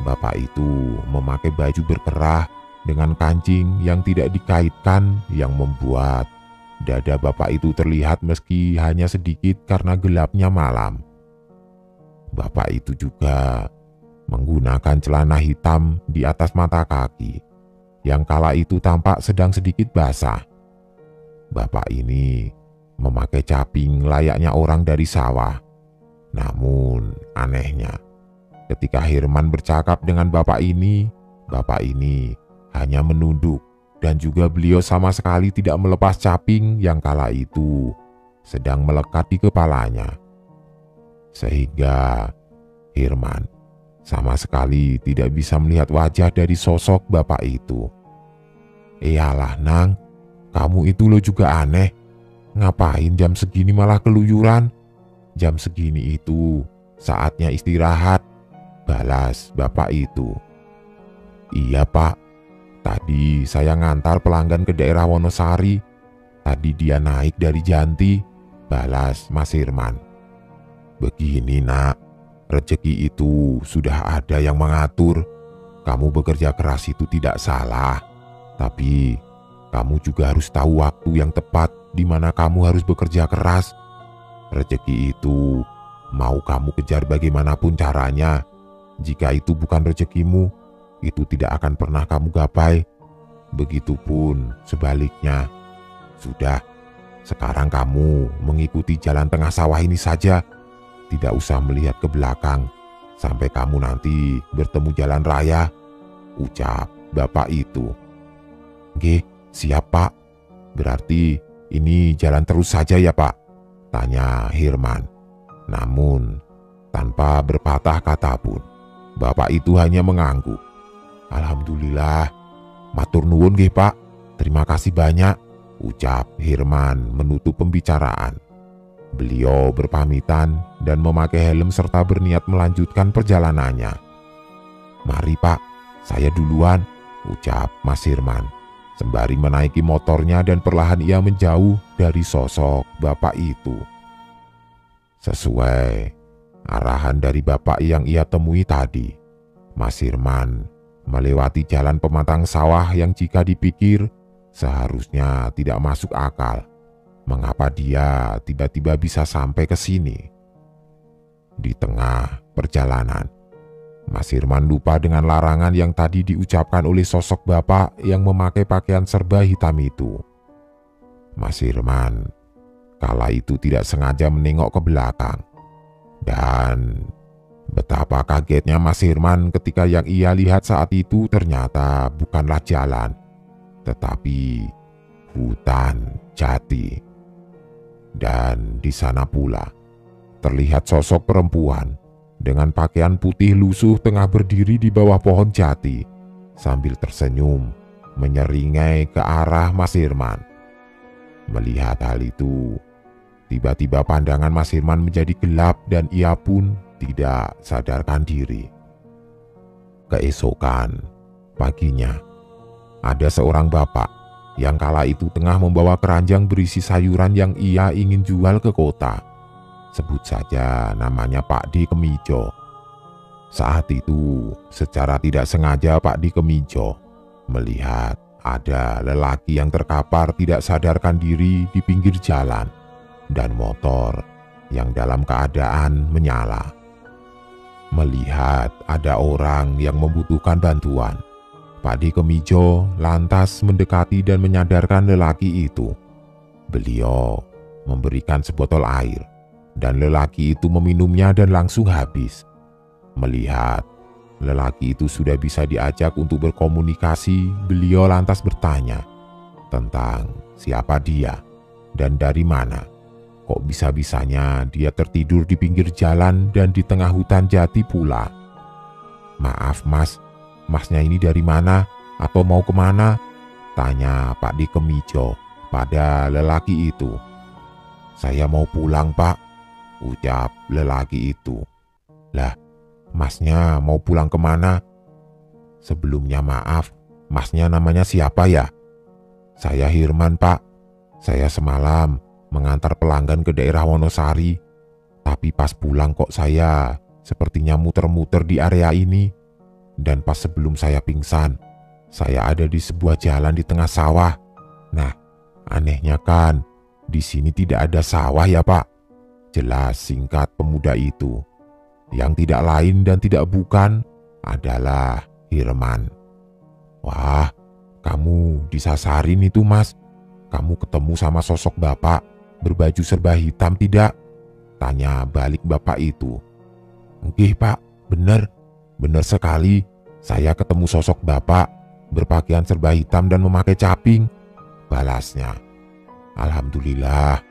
Bapak itu memakai baju berkerah dengan kancing yang tidak dikaitkan yang membuat dada bapak itu terlihat meski hanya sedikit karena gelapnya malam. Bapak itu juga menggunakan celana hitam di atas mata kaki yang kala itu tampak sedang sedikit basah. Bapak ini memakai caping layaknya orang dari sawah. Namun anehnya, ketika Firman bercakap dengan bapak ini hanya menunduk dan juga beliau sama sekali tidak melepas caping yang kala itu sedang melekat di kepalanya. Sehingga Firman sama sekali tidak bisa melihat wajah dari sosok bapak itu. "Iyalah Nang, kamu itu lo juga aneh. Ngapain jam segini malah keluyuran?" jam segini itu saatnya istirahat, balas bapak itu. Iya pak, tadi saya ngantar pelanggan ke daerah Wonosari. Tadi dia naik dari Janti, balas Mas Hirman. Begini nak, rezeki itu sudah ada yang mengatur. Kamu bekerja keras itu tidak salah, tapi kamu juga harus tahu waktu yang tepat di mana kamu harus bekerja keras. Rezeki itu mau kamu kejar bagaimanapun caranya. Jika itu bukan rezekimu, itu tidak akan pernah kamu gapai. Begitupun sebaliknya. Sudah, sekarang kamu mengikuti jalan tengah sawah ini saja. Tidak usah melihat ke belakang sampai kamu nanti bertemu jalan raya, ucap bapak itu. Nggih, siap pak. Berarti ini jalan terus saja ya pak? Tanya Hirman. Namun tanpa berpatah kata pun, bapak itu hanya mengangguk. Alhamdulillah, matur nuwun nggih pak. Terima kasih banyak, ucap Hirman menutup pembicaraan. Beliau berpamitan dan memakai helm serta berniat melanjutkan perjalanannya. Mari pak, saya duluan, ucap Mas Hirman. Sembari menaiki motornya dan perlahan ia menjauh dari sosok bapak itu. Sesuai arahan dari bapak yang ia temui tadi, Mas Hirman melewati jalan pematang sawah yang jika dipikir seharusnya tidak masuk akal. Mengapa dia tiba-tiba bisa sampai ke sini? Di tengah perjalanan, Mas Hirman lupa dengan larangan yang tadi diucapkan oleh sosok bapak yang memakai pakaian serba hitam itu. Mas Hirman kala itu tidak sengaja menengok ke belakang. Dan betapa kagetnya Mas Hirman ketika yang ia lihat saat itu ternyata bukanlah jalan, tetapi hutan jati. Dan di sana pula terlihat sosok perempuan dengan pakaian putih lusuh tengah berdiri di bawah pohon jati sambil tersenyum menyeringai ke arah Mas Hirman. Melihat hal itu, tiba-tiba pandangan Mas Hirman menjadi gelap dan ia pun tidak sadarkan diri. Keesokan paginya, ada seorang bapak yang kala itu tengah membawa keranjang berisi sayuran yang ia ingin jual ke kota. Sebut saja namanya Pak D Kemijo. Saat itu, secara tidak sengaja Pak D Kemijo melihat ada lelaki yang terkapar tidak sadarkan diri di pinggir jalan dan motor yang dalam keadaan menyala. Melihat ada orang yang membutuhkan bantuan, Pak D Kemijo lantas mendekati dan menyadarkan lelaki itu. Beliau memberikan sebotol air dan lelaki itu meminumnya dan langsung habis. Melihat lelaki itu sudah bisa diajak untuk berkomunikasi, beliau lantas bertanya tentang siapa dia dan dari mana. Kok bisa-bisanya dia tertidur di pinggir jalan dan di tengah hutan jati pula. Maaf mas, masnya ini dari mana atau mau kemana? Tanya Pak D Kemijo pada lelaki itu. Saya mau pulang pak, ucap lelaki itu. Lah, masnya mau pulang kemana? Sebelumnya maaf, masnya namanya siapa ya? Saya Hirman pak, saya semalam mengantar pelanggan ke daerah Wonosari. Tapi pas pulang kok saya sepertinya muter-muter di area ini. Dan pas sebelum saya pingsan, saya ada di sebuah jalan di tengah sawah. Nah, anehnya kan, di sini tidak ada sawah ya pak. Jelas singkat pemuda itu. Yang tidak lain dan tidak bukan adalah Hirman. Wah, kamu disasarin itu mas. Kamu ketemu sama sosok bapak berbaju serba hitam tidak? Tanya balik bapak itu. Nggih pak, bener sekali. Saya ketemu sosok bapak berpakaian serba hitam dan memakai caping, balasnya. Alhamdulillah,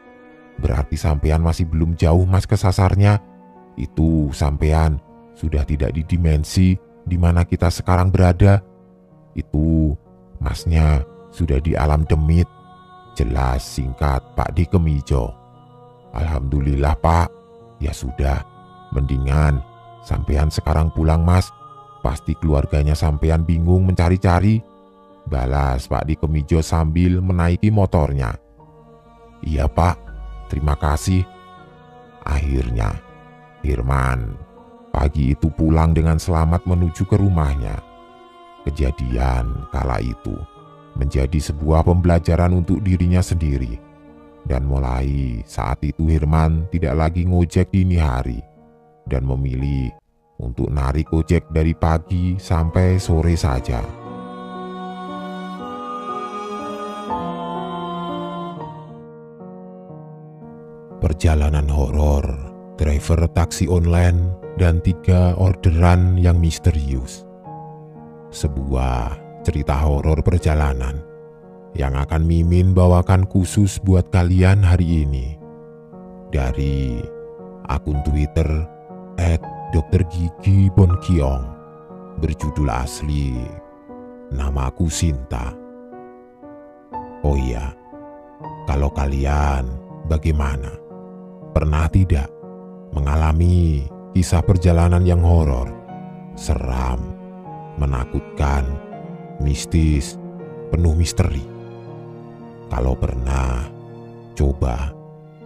berarti sampean masih belum jauh mas kesasarnya. Itu sampean sudah tidak di dimensi di mana kita sekarang berada. Itu masnya sudah di alam demit. Jelas singkat Pak D Kemijo. Alhamdulillah pak, Ya sudah, mendingan sampean sekarang pulang Mas. Pasti keluarganya sampean bingung mencari-cari. Balas Pak Dikemijo sambil menaiki motornya. Iya Pak, terima kasih. Akhirnya Hirman pagi itu pulang dengan selamat menuju ke rumahnya. Kejadian kala itu menjadi sebuah pembelajaran untuk dirinya sendiri. Dan mulai saat itu Hirman tidak lagi ngojek dini hari dan memilih untuk narik ojek dari pagi sampai sore saja. Perjalanan horor, driver taksi online, dan 3 orderan yang misterius. Sebuah cerita horor perjalanan yang akan Mimin bawakan khusus buat kalian hari ini. Dari akun Twitter @drgigi_bonkiong, berjudul asli Namaku Sinta. Oh iya, kalau kalian bagaimana? Pernah tidak mengalami kisah perjalanan yang horor, seram, menakutkan, mistis, penuh misteri? Kalau pernah, coba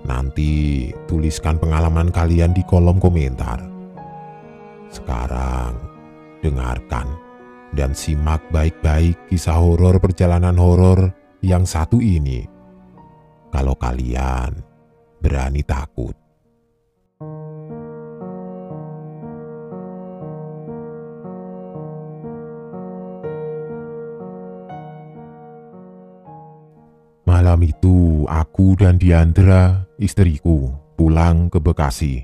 nanti tuliskan pengalaman kalian di kolom komentar. Sekarang, dengarkan dan simak baik-baik kisah horor perjalanan horor yang satu ini. Kalau kalian berani takut. Malam itu aku dan Diandra, istriku, pulang ke Bekasi.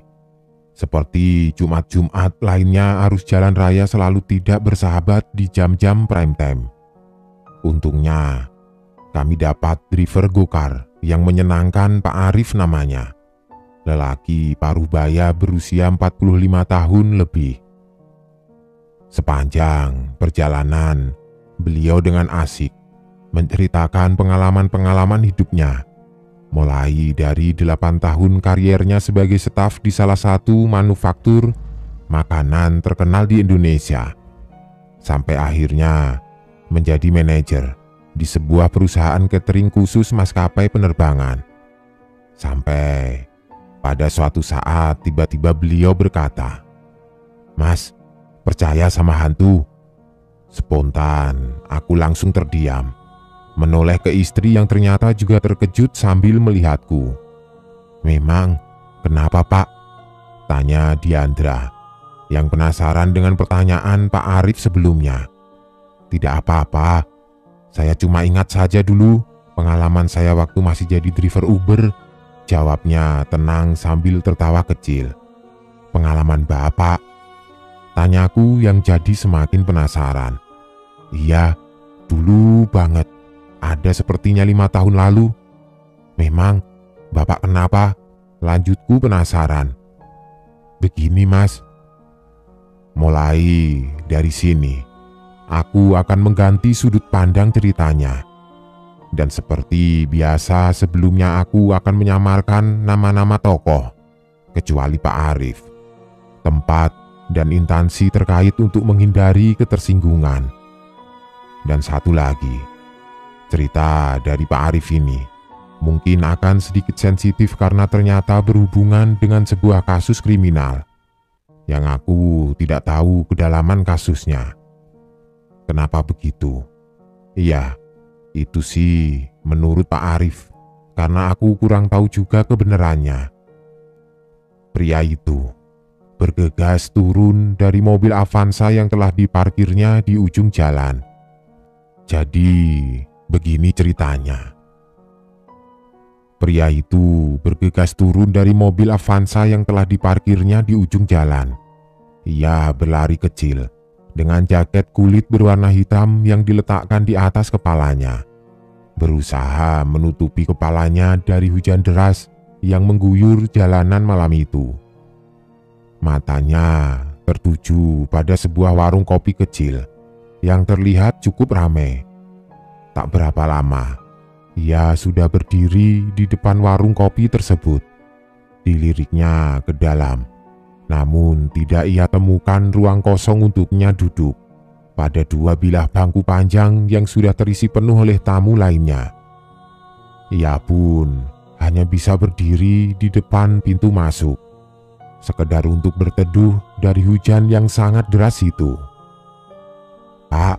Seperti Jumat-Jumat lainnya, arus jalan raya selalu tidak bersahabat di jam-jam prime time. Untungnya, kami dapat driver gokar yang menyenangkan, Pak Arif namanya. Lelaki paruh baya berusia 45 tahun lebih. Sepanjang perjalanan, beliau dengan asik menceritakan pengalaman-pengalaman hidupnya, mulai dari 8 tahun kariernya sebagai staf di salah satu manufaktur makanan terkenal di Indonesia, sampai akhirnya menjadi manajer di sebuah perusahaan catering khusus maskapai penerbangan. Sampai pada suatu saat tiba-tiba beliau berkata, "Mas, percaya sama hantu?" Spontan aku langsung terdiam, menoleh ke istri yang ternyata juga terkejut sambil melihatku. "Memang, kenapa Pak?" tanya Diandra, yang penasaran dengan pertanyaan Pak Arif sebelumnya. "Tidak apa-apa, saya cuma ingat saja dulu pengalaman saya waktu masih jadi driver Uber," jawabnya tenang sambil tertawa kecil. "Pengalaman Bapak?" tanyaku yang jadi semakin penasaran. "Iya, dulu banget. Ada sepertinya 5 tahun lalu." "Memang, Bapak kenapa?" lanjutku penasaran. "Begini Mas, mulai dari sini aku akan mengganti sudut pandang ceritanya. Dan seperti biasa sebelumnya aku akan menyamarkan nama-nama tokoh, kecuali Pak Arif, tempat, dan instansi terkait untuk menghindari ketersinggungan. Dan satu lagi, cerita dari Pak Arif ini mungkin akan sedikit sensitif karena ternyata berhubungan dengan sebuah kasus kriminal yang aku tidak tahu kedalaman kasusnya. Kenapa begitu? Iya, itu sih menurut Pak Arif, karena aku kurang tahu juga kebenarannya. Pria itu bergegas turun dari mobil Avanza yang telah diparkirnya di ujung jalan. Jadi, begini ceritanya. Pria itu bergegas turun dari mobil Avanza yang telah diparkirnya di ujung jalan. Ia berlari kecil dengan jaket kulit berwarna hitam yang diletakkan di atas kepalanya, berusaha menutupi kepalanya dari hujan deras yang mengguyur jalanan malam itu. Matanya tertuju pada sebuah warung kopi kecil yang terlihat cukup ramai. Tak berapa lama, ia sudah berdiri di depan warung kopi tersebut. Diliriknya ke dalam, namun tidak ia temukan ruang kosong untuknya duduk pada dua bilah bangku panjang yang sudah terisi penuh oleh tamu lainnya. Ia pun hanya bisa berdiri di depan pintu masuk, sekedar untuk berteduh dari hujan yang sangat deras itu. "Pak,"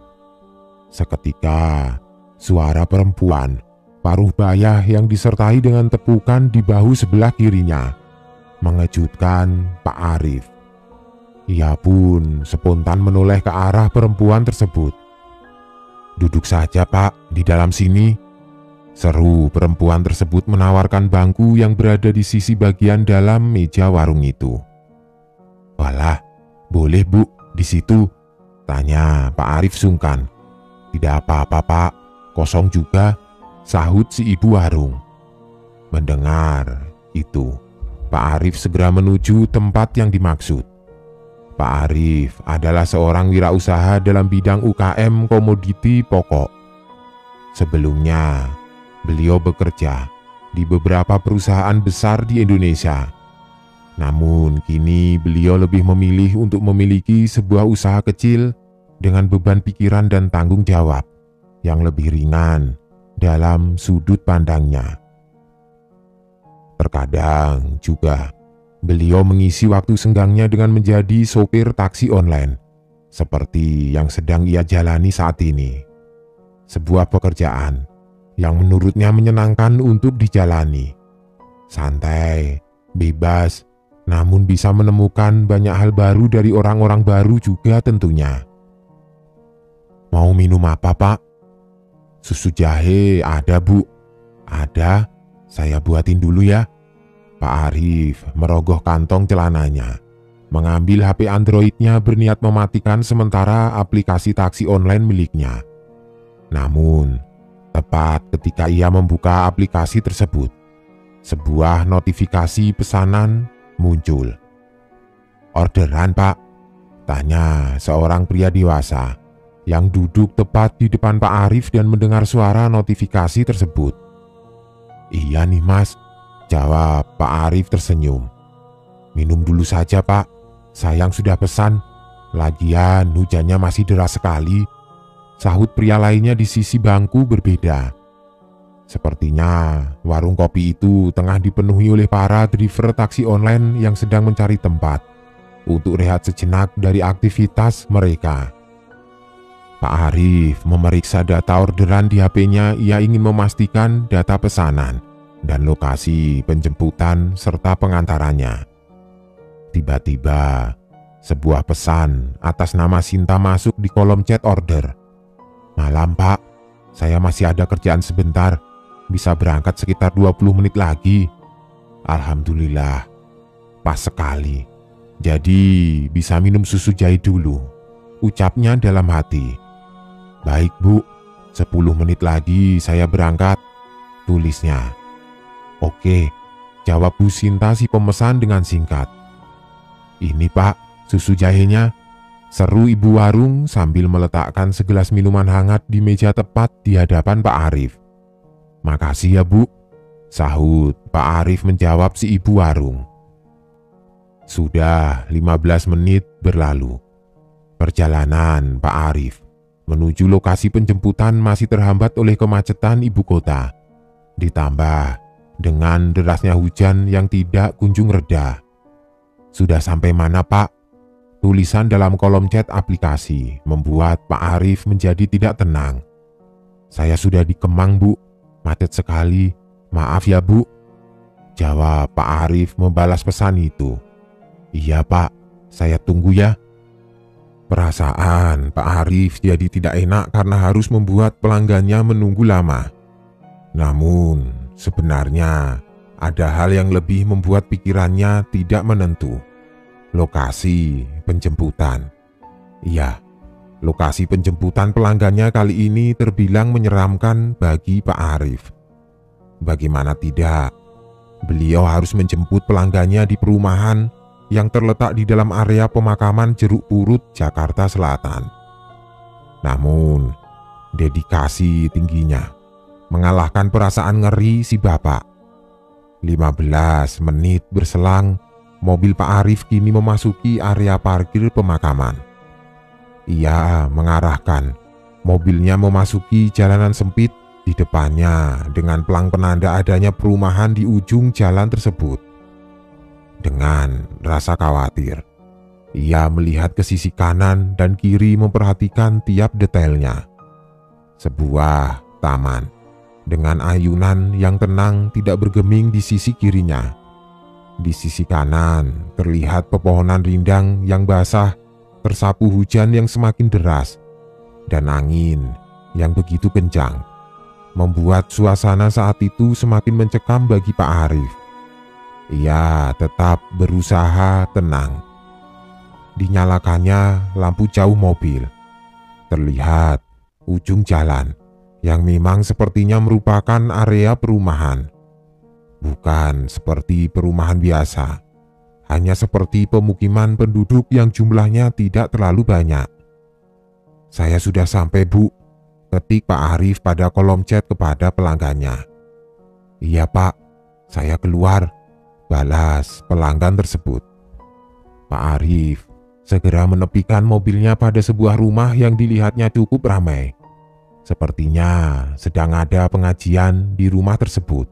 seketika suara perempuan paruh baya yang disertai dengan tepukan di bahu sebelah kirinya mengejutkan Pak Arif. Ia pun spontan menoleh ke arah perempuan tersebut. "Duduk saja Pak, di dalam sini," seru perempuan tersebut menawarkan bangku yang berada di sisi bagian dalam meja warung itu. "Walah, boleh Bu, di situ," tanya Pak Arif sungkan. "Tidak apa-apa Pak, kosong juga," sahut si ibu warung. Mendengar itu, Pak Arif segera menuju tempat yang dimaksud. Pak Arif adalah seorang wirausaha dalam bidang UKM komoditi pokok. Sebelumnya, beliau bekerja di beberapa perusahaan besar di Indonesia. Namun kini beliau lebih memilih untuk memiliki sebuah usaha kecil dengan beban pikiran dan tanggung jawab yang lebih ringan dalam sudut pandangnya. Terkadang juga beliau mengisi waktu senggangnya dengan menjadi sopir taksi online, seperti yang sedang ia jalani saat ini. Sebuah pekerjaan yang menurutnya menyenangkan untuk dijalani. Santai, bebas, namun bisa menemukan banyak hal baru dari orang-orang baru juga tentunya. "Mau minum apa Pak?" "Susu jahe ada Bu." "Ada, saya buatin dulu ya." Pak Arif merogoh kantong celananya, mengambil HP Androidnya berniat mematikan sementara aplikasi taksi online miliknya. Namun, tepat ketika ia membuka aplikasi tersebut, sebuah notifikasi pesanan muncul. "Orderan Pak?" tanya seorang pria dewasa yang duduk tepat di depan Pak Arif dan mendengar suara notifikasi tersebut. "Iya nih Mas," jawab Pak Arif tersenyum. "Minum dulu saja Pak, sayang sudah pesan. Lagian hujannya masih deras sekali," sahut pria lainnya di sisi bangku berbeda. Sepertinya warung kopi itu tengah dipenuhi oleh para driver taksi online yang sedang mencari tempat untuk rehat sejenak dari aktivitas mereka. Pak Arif memeriksa data orderan di HP-nya. Ia ingin memastikan data pesanan dan lokasi penjemputan serta pengantarannya. Tiba-tiba, sebuah pesan atas nama Sinta masuk di kolom chat order. "Malam Pak, saya masih ada kerjaan sebentar, bisa berangkat sekitar 20 menit lagi." "Alhamdulillah, pas sekali. Jadi bisa minum susu jahe dulu," ucapnya dalam hati. "Baik Bu, 10 menit lagi saya berangkat," tulisnya. "Oke," jawab Bu Sinta si pemesan dengan singkat. "Ini Pak, susu jahenya," seru ibu warung sambil meletakkan segelas minuman hangat di meja tepat di hadapan Pak Arif. "Makasih ya Bu," sahut Pak Arif menjawab si ibu warung. Sudah 15 menit berlalu. Perjalanan Pak Arif menuju lokasi penjemputan masih terhambat oleh kemacetan ibu kota, ditambah dengan derasnya hujan yang tidak kunjung reda. "Sudah sampai mana Pak?" Tulisan dalam kolom chat aplikasi membuat Pak Arif menjadi tidak tenang. "Saya sudah di Kemang Bu, macet sekali, maaf ya Bu," jawab Pak Arif membalas pesan itu. "Iya Pak, saya tunggu ya." Perasaan Pak Arif jadi tidak enak karena harus membuat pelanggannya menunggu lama. Namun sebenarnya ada hal yang lebih membuat pikirannya tidak menentu. Lokasi penjemputan. Iya, lokasi penjemputan pelanggannya kali ini terbilang menyeramkan bagi Pak Arif. Bagaimana tidak, beliau harus menjemput pelanggannya di perumahan yang terletak di dalam area pemakaman Jeruk Purut, Jakarta Selatan. Namun, dedikasi tingginya mengalahkan perasaan ngeri si bapak. 15 menit berselang, mobil Pak Arif kini memasuki area parkir pemakaman. Ia mengarahkan mobilnya memasuki jalanan sempit di depannya dengan pelang penanda adanya perumahan di ujung jalan tersebut. Dengan rasa khawatir, ia melihat ke sisi kanan dan kiri memperhatikan tiap detailnya. Sebuah taman dengan ayunan yang tenang tidak bergeming di sisi kirinya. Di sisi kanan terlihat pepohonan rindang yang basah tersapu hujan yang semakin deras dan angin yang begitu kencang, membuat suasana saat itu semakin mencekam bagi Pak Arif. Ia tetap berusaha tenang. Dinyalakannya lampu jauh mobil. Terlihat ujung jalan yang memang sepertinya merupakan area perumahan. Bukan seperti perumahan biasa, hanya seperti pemukiman penduduk yang jumlahnya tidak terlalu banyak. "Saya sudah sampai, Bu," ketik Pak Arif pada kolom chat kepada pelanggannya. "Iya, Pak, saya keluar," balas pelanggan tersebut. Pak Arif segera menepikan mobilnya pada sebuah rumah yang dilihatnya cukup ramai. Sepertinya sedang ada pengajian di rumah tersebut.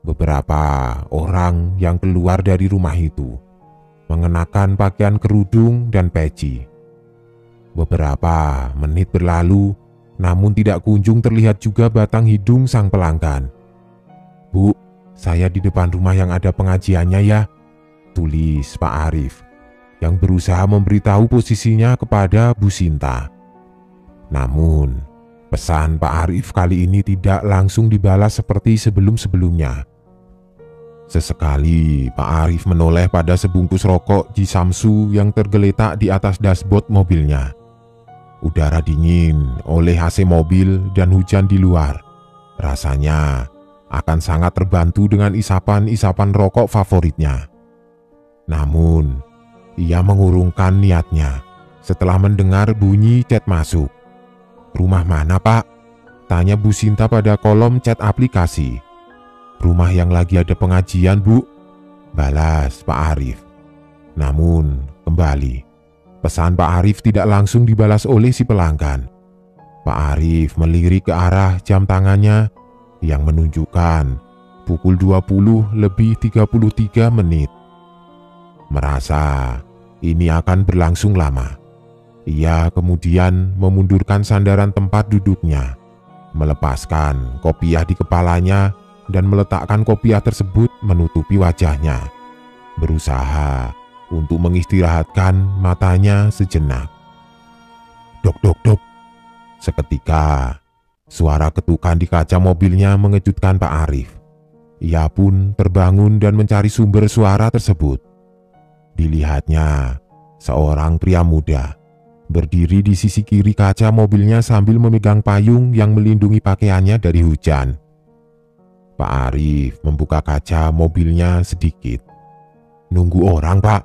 Beberapa orang yang keluar dari rumah itu mengenakan pakaian kerudung dan peci. Beberapa menit berlalu, namun tidak kunjung terlihat juga batang hidung sang pelanggan. "Bu, saya di depan rumah yang ada pengajiannya ya," tulis Pak Arif yang berusaha memberitahu posisinya kepada Bu Sinta. Namun, pesan Pak Arif kali ini tidak langsung dibalas seperti sebelum-sebelumnya. Sesekali Pak Arif menoleh pada sebungkus rokok Jisamsu yang tergeletak di atas dashboard mobilnya. Udara dingin oleh AC mobil dan hujan di luar rasanya akan sangat terbantu dengan isapan-isapan rokok favoritnya. Namun, ia mengurungkan niatnya setelah mendengar bunyi chat masuk. "Rumah mana, Pak?" tanya Bu Sinta pada kolom chat aplikasi. "Rumah yang lagi ada pengajian, Bu," balas Pak Arif. Namun, kembali, pesan Pak Arif tidak langsung dibalas oleh si pelanggan. Pak Arif melirik ke arah jam tangannya yang menunjukkan pukul 20:33. Merasa ini akan berlangsung lama, ia kemudian memundurkan sandaran tempat duduknya, melepaskan kopiah di kepalanya dan meletakkan kopiah tersebut menutupi wajahnya, berusaha untuk mengistirahatkan matanya sejenak. "Dok, dok, dok." Seketika, suara ketukan di kaca mobilnya mengejutkan Pak Arif. Ia pun terbangun dan mencari sumber suara tersebut. Dilihatnya seorang pria muda berdiri di sisi kiri kaca mobilnya sambil memegang payung yang melindungi pakaiannya dari hujan. Pak Arif membuka kaca mobilnya sedikit. "Nunggu orang, Pak?"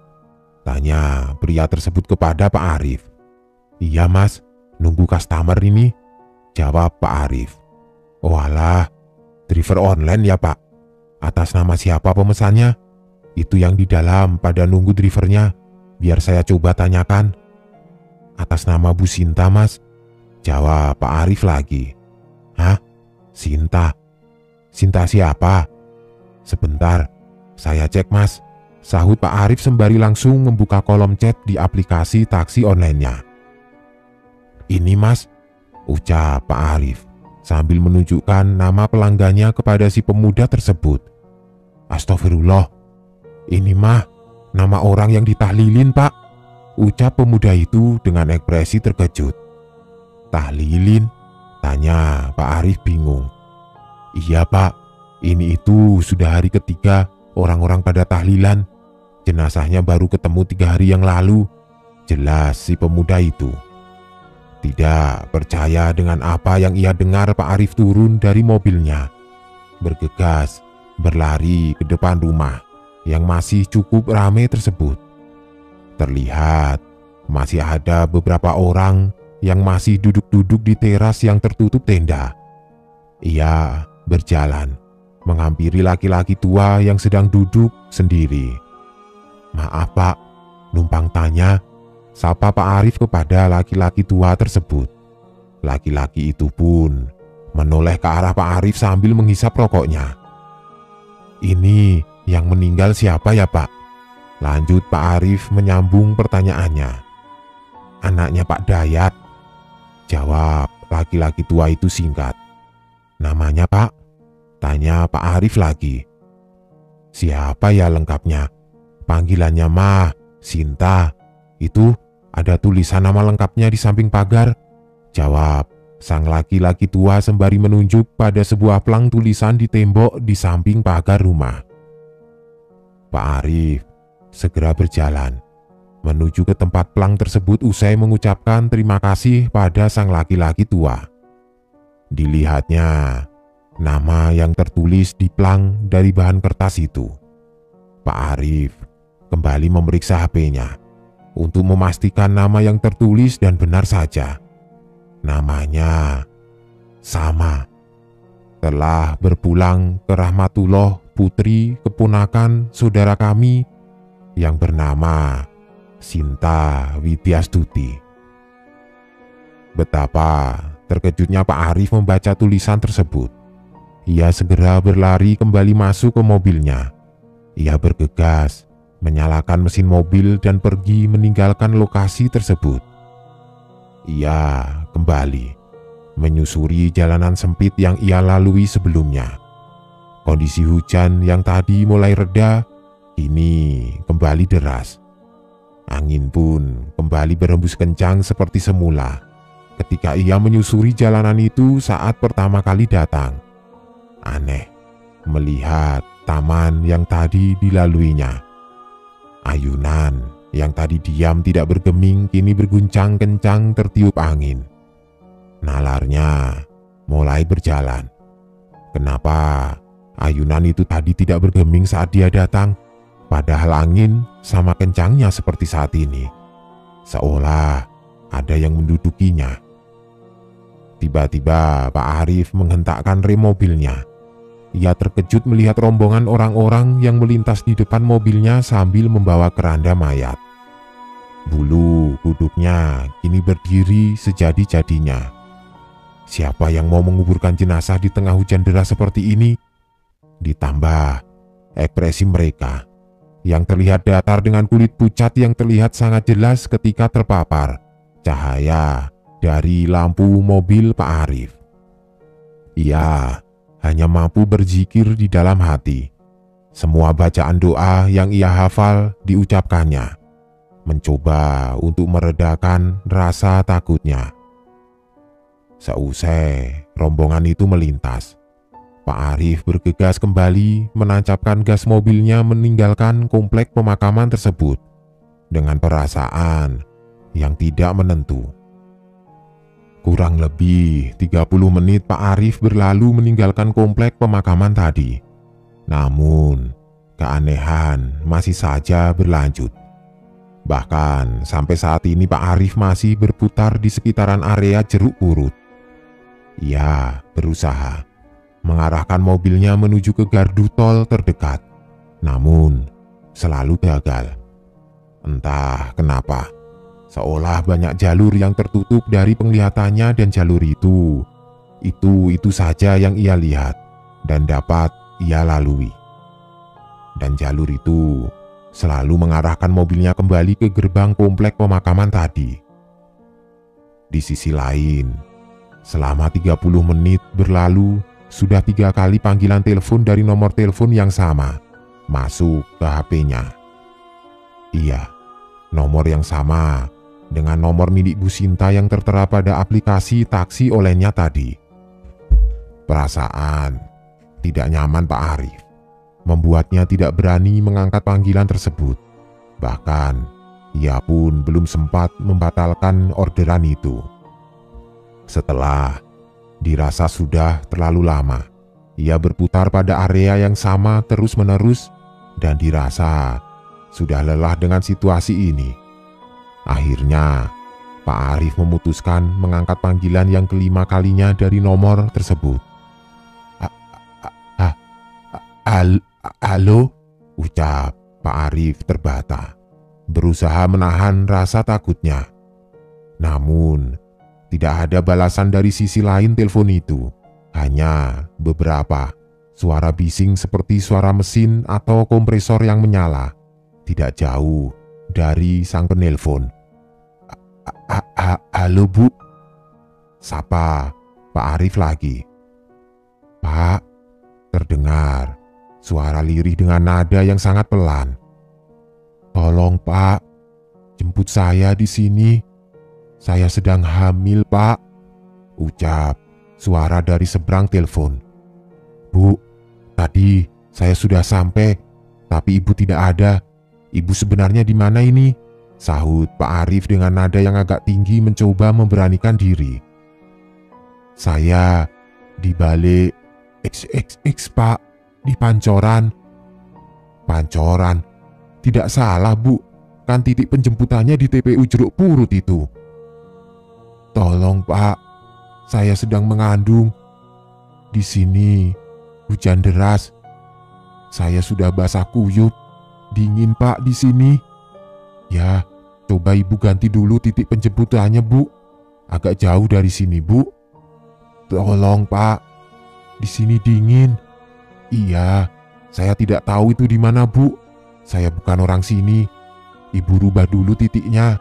tanya pria tersebut kepada Pak Arif. "Iya, Mas, nunggu customer ini," jawab Pak Arif. "Oh alah, driver online ya, Pak? Atas nama siapa pemesannya? Itu yang di dalam pada nunggu drivernya, biar saya coba tanyakan." "Atas nama Bu Sinta, Mas," jawab Pak Arif lagi. "Hah? Sinta? Sinta siapa?" "Sebentar, saya cek, Mas," sahut Pak Arif sembari langsung membuka kolom chat di aplikasi taksi online-nya. "Ini, Mas," ucap Pak Arif sambil menunjukkan nama pelanggannya kepada si pemuda tersebut. "Astagfirullah, ini mah nama orang yang ditahlilin, Pak," ucap pemuda itu dengan ekspresi terkejut. "Tahlilin?" tanya Pak Arif bingung. "Iya, Pak, ini itu sudah hari ketiga orang-orang pada tahlilan. Jenazahnya baru ketemu 3 hari yang lalu," jelas si pemuda itu. Tidak percaya dengan apa yang ia dengar, Pak Arif turun dari mobilnya, bergegas berlari ke depan rumah yang masih cukup ramai tersebut. Terlihat masih ada beberapa orang yang masih duduk-duduk di teras yang tertutup tenda. Ia berjalan menghampiri laki-laki tua yang sedang duduk sendiri. "Maaf Pak, numpang tanya," sapa Pak Arif kepada laki-laki tua tersebut. Laki-laki itu pun menoleh ke arah Pak Arif sambil menghisap rokoknya. "Ini yang meninggal siapa ya Pak?" lanjut Pak Arif menyambung pertanyaannya. "Anaknya Pak Dayat," jawab laki-laki tua itu singkat. "Namanya Pak?" tanya Pak Arif lagi. "Siapa ya lengkapnya?" "Panggilannya Mah, Sinta. Itu ada tulisan nama lengkapnya di samping pagar," jawab sang laki-laki tua sembari menunjuk pada sebuah plang tulisan di tembok di samping pagar rumah. Pak Arif segera berjalan menuju ke tempat plang tersebut usai mengucapkan terima kasih pada sang laki-laki tua. Dilihatnya nama yang tertulis di plang dari bahan kertas itu. Pak Arif kembali memeriksa HP-nya untuk memastikan nama yang tertulis dan benar saja. Namanya sama. Telah berpulang ke Rahmatullah, putri keponakan saudara kami yang bernama Sinta Widyastuti. Betapa terkejutnya Pak Arif membaca tulisan tersebut. Ia segera berlari kembali masuk ke mobilnya. Ia bergegas menyalakan mesin mobil dan pergi meninggalkan lokasi tersebut. Ia kembali menyusuri jalanan sempit yang ia lalui sebelumnya. Kondisi hujan yang tadi mulai reda, kini kembali deras. Angin pun kembali berhembus kencang seperti semula ketika ia menyusuri jalanan itu saat pertama kali datang. Aneh melihat taman yang tadi dilaluinya. Ayunan yang tadi diam tidak bergeming kini berguncang kencang tertiup angin. Nalarnya mulai berjalan. Kenapa ayunan itu tadi tidak bergeming saat dia datang? Padahal angin sama kencangnya seperti saat ini. Seolah ada yang mendudukinya. Tiba-tiba Pak Arif menghentakkan rem mobilnya. Ia terkejut melihat rombongan orang-orang yang melintas di depan mobilnya sambil membawa keranda mayat. Bulu kuduknya kini berdiri sejadi-jadinya. Siapa yang mau menguburkan jenazah di tengah hujan deras seperti ini? Ditambah ekspresi mereka yang terlihat datar dengan kulit pucat yang terlihat sangat jelas ketika terpapar cahaya dari lampu mobil Pak Arif. Ia hanya mampu berzikir di dalam hati. Semua bacaan doa yang ia hafal diucapkannya, mencoba untuk meredakan rasa takutnya. Seusai rombongan itu melintas, Pak Arif bergegas kembali menancapkan gas mobilnya meninggalkan komplek pemakaman tersebut dengan perasaan yang tidak menentu. Kurang lebih 30 menit Pak Arif berlalu meninggalkan komplek pemakaman tadi. Namun, keanehan masih saja berlanjut. Bahkan sampai saat ini Pak Arif masih berputar di sekitaran area Jeruk Purut. Ia berusaha mengarahkan mobilnya menuju ke gardu tol terdekat. Namun, selalu gagal. Entah kenapa, seolah banyak jalur yang tertutup dari penglihatannya dan jalur itu saja yang ia lihat dan dapat ia lalui. Dan jalur itu selalu mengarahkan mobilnya kembali ke gerbang komplek pemakaman tadi. Di sisi lain, selama 30 menit berlalu, sudah 3 kali panggilan telepon dari nomor telepon yang sama masuk ke HP-nya. Iya, nomor yang sama dengan nomor milik Bu Sinta yang tertera pada aplikasi taksi olehnya tadi. Perasaan tidak nyaman Pak Arif membuatnya tidak berani mengangkat panggilan tersebut. Bahkan ia pun belum sempat membatalkan orderan itu. Setelah dirasa sudah terlalu lama, ia berputar pada area yang sama terus-menerus dan dirasa sudah lelah dengan situasi ini. Akhirnya, Pak Arif memutuskan mengangkat panggilan yang kelima kalinya dari nomor tersebut. Halo? Ucap Pak Arif terbata, berusaha menahan rasa takutnya. Namun, tidak ada balasan dari sisi lain telepon itu. Hanya beberapa suara bising seperti suara mesin atau kompresor yang menyala, tidak jauh dari sang penelpon. Halo Bu, sapa Pak Arif lagi. Pak, terdengar suara lirih dengan nada yang sangat pelan. Tolong Pak, jemput saya di sini. Saya sedang hamil Pak, ucap suara dari seberang telepon. Bu, tadi saya sudah sampai, tapi Ibu tidak ada. Ibu sebenarnya di mana ini? Sahut Pak Arif dengan nada yang agak tinggi mencoba memberanikan diri. Saya di balik XXX Pak, di Pancoran. Pancoran? Tidak salah Bu, kan titik penjemputannya di TPU Jeruk Purut itu. Tolong Pak, saya sedang mengandung. Di sini hujan deras. Saya sudah basah kuyup. Dingin Pak di sini. Ya, coba Ibu ganti dulu titik penjemputannya Bu. Agak jauh dari sini Bu. Tolong Pak, di sini dingin. Iya, saya tidak tahu itu di mana Bu. Saya bukan orang sini. Ibu rubah dulu titiknya,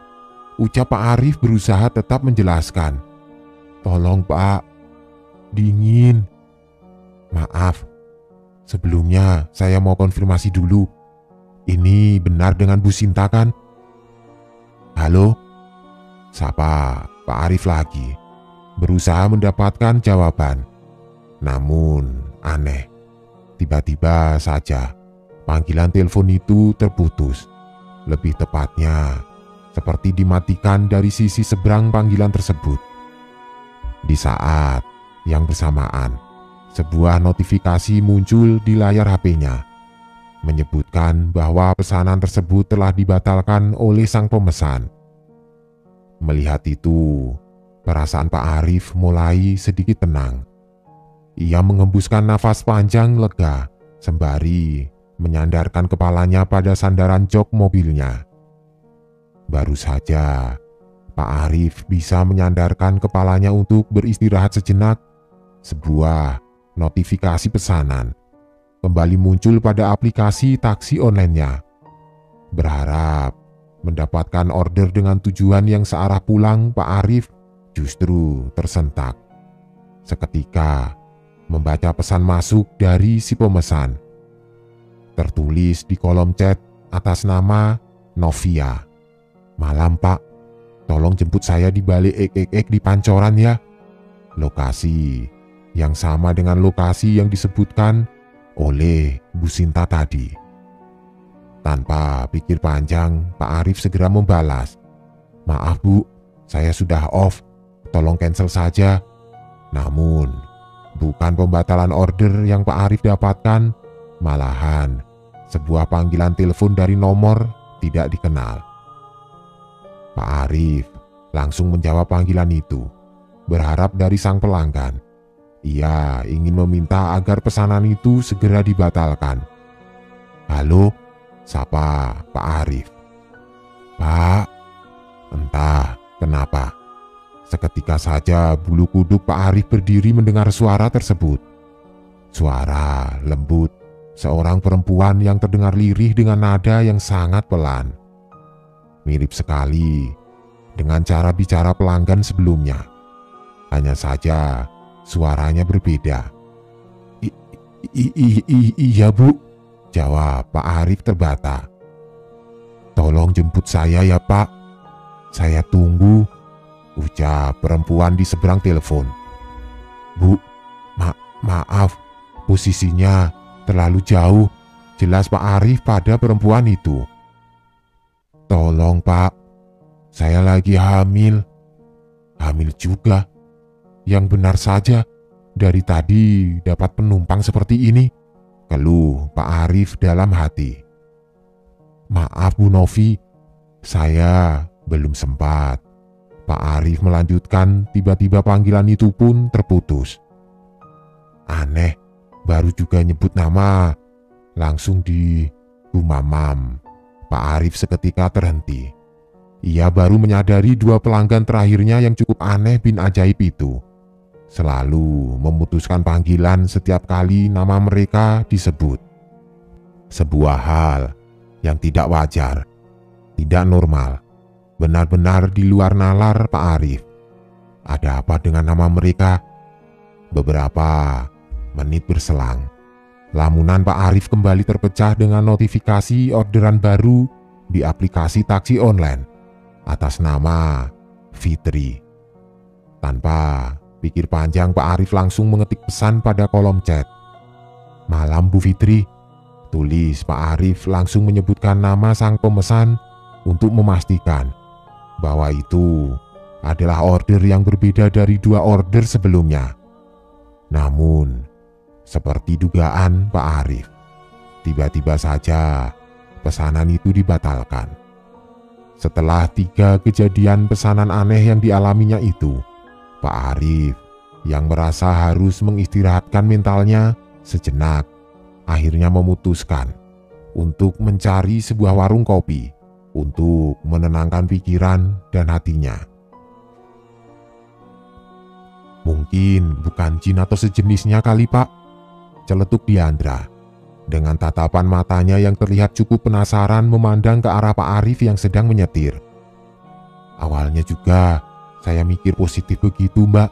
ucap Pak Arif berusaha tetap menjelaskan. Tolong Pak, dingin. Maaf, sebelumnya saya mau konfirmasi dulu. Ini benar dengan Bu Sinta kan? Halo? Sapa Pak Arif lagi, berusaha mendapatkan jawaban. Namun aneh, tiba-tiba saja panggilan telepon itu terputus. Lebih tepatnya, seperti dimatikan dari sisi seberang panggilan tersebut. Di saat yang bersamaan, sebuah notifikasi muncul di layar HP-nya, menyebutkan bahwa pesanan tersebut telah dibatalkan oleh sang pemesan. Melihat itu, perasaan Pak Arif mulai sedikit tenang. Ia mengembuskan nafas panjang lega, sembari menyandarkan kepalanya pada sandaran jok mobilnya. Baru saja Pak Arif bisa menyandarkan kepalanya untuk beristirahat sejenak, sebuah notifikasi pesanan kembali muncul pada aplikasi taksi online-nya. Berharap mendapatkan order dengan tujuan yang searah pulang, Pak Arif justru tersentak seketika membaca pesan masuk dari si pemesan. Tertulis di kolom chat atas nama Novia. Malam Pak, tolong jemput saya di balik ek di Pancoran ya. Lokasi yang sama dengan lokasi yang disebutkan oleh Bu Sinta tadi. Tanpa pikir panjang, Pak Arif segera membalas. Maaf Bu, saya sudah off, tolong cancel saja. Namun, bukan pembatalan order yang Pak Arif dapatkan, malahan sebuah panggilan telepon dari nomor tidak dikenal. Pak Arif langsung menjawab panggilan itu, berharap dari sang pelanggan. Ia ingin meminta agar pesanan itu segera dibatalkan. Halo, sapa Pak Arif. Pak, entah kenapa, seketika saja bulu kuduk Pak Arif berdiri mendengar suara tersebut. Suara lembut seorang perempuan yang terdengar lirih dengan nada yang sangat pelan. Mirip sekali dengan cara bicara pelanggan sebelumnya. Hanya saja suaranya berbeda. Iya Bu, jawab Pak Arif terbata. Tolong jemput saya ya Pak. Saya tunggu, ucap perempuan di seberang telepon. Bu, maaf, posisinya terlalu jauh, jelas Pak Arif pada perempuan itu. Tolong Pak, saya lagi hamil. Hamil juga? Yang benar saja, dari tadi dapat penumpang seperti ini, keluh Pak Arif dalam hati. Maaf Bu Novi, saya belum sempat. Pak Arif melanjutkan, tiba-tiba panggilan itu pun terputus. Aneh, baru juga nyebut nama, Langsung di Gumamam, Pak Arif seketika terhenti. Ia baru menyadari dua pelanggan terakhirnya yang cukup aneh bin ajaib itu selalu memutuskan panggilan setiap kali nama mereka disebut. Sebuah hal yang tidak wajar, tidak normal, benar-benar di luar nalar Pak Arif. Ada apa dengan nama mereka? Beberapa menit berselang, lamunan Pak Arif kembali terpecah dengan notifikasi orderan baru di aplikasi taksi online atas nama Fitri. Tanpa pikir panjang, Pak Arif langsung mengetik pesan pada kolom chat. "Malam Bu Fitri," tulis Pak Arif, langsung menyebutkan nama sang pemesan untuk memastikan bahwa itu adalah order yang berbeda dari dua order sebelumnya. Namun, seperti dugaan Pak Arif, tiba-tiba saja pesanan itu dibatalkan. Setelah 3 kejadian pesanan aneh yang dialaminya itu, Pak Arif yang merasa harus mengistirahatkan mentalnya sejenak, akhirnya memutuskan untuk mencari sebuah warung kopi untuk menenangkan pikiran dan hatinya. "Mungkin bukan jin atau sejenisnya kali Pak," celetuk Diandra. Dengan tatapan matanya yang terlihat cukup penasaran memandang ke arah Pak Arif yang sedang menyetir. "Awalnya juga saya mikir positif begitu Mbak.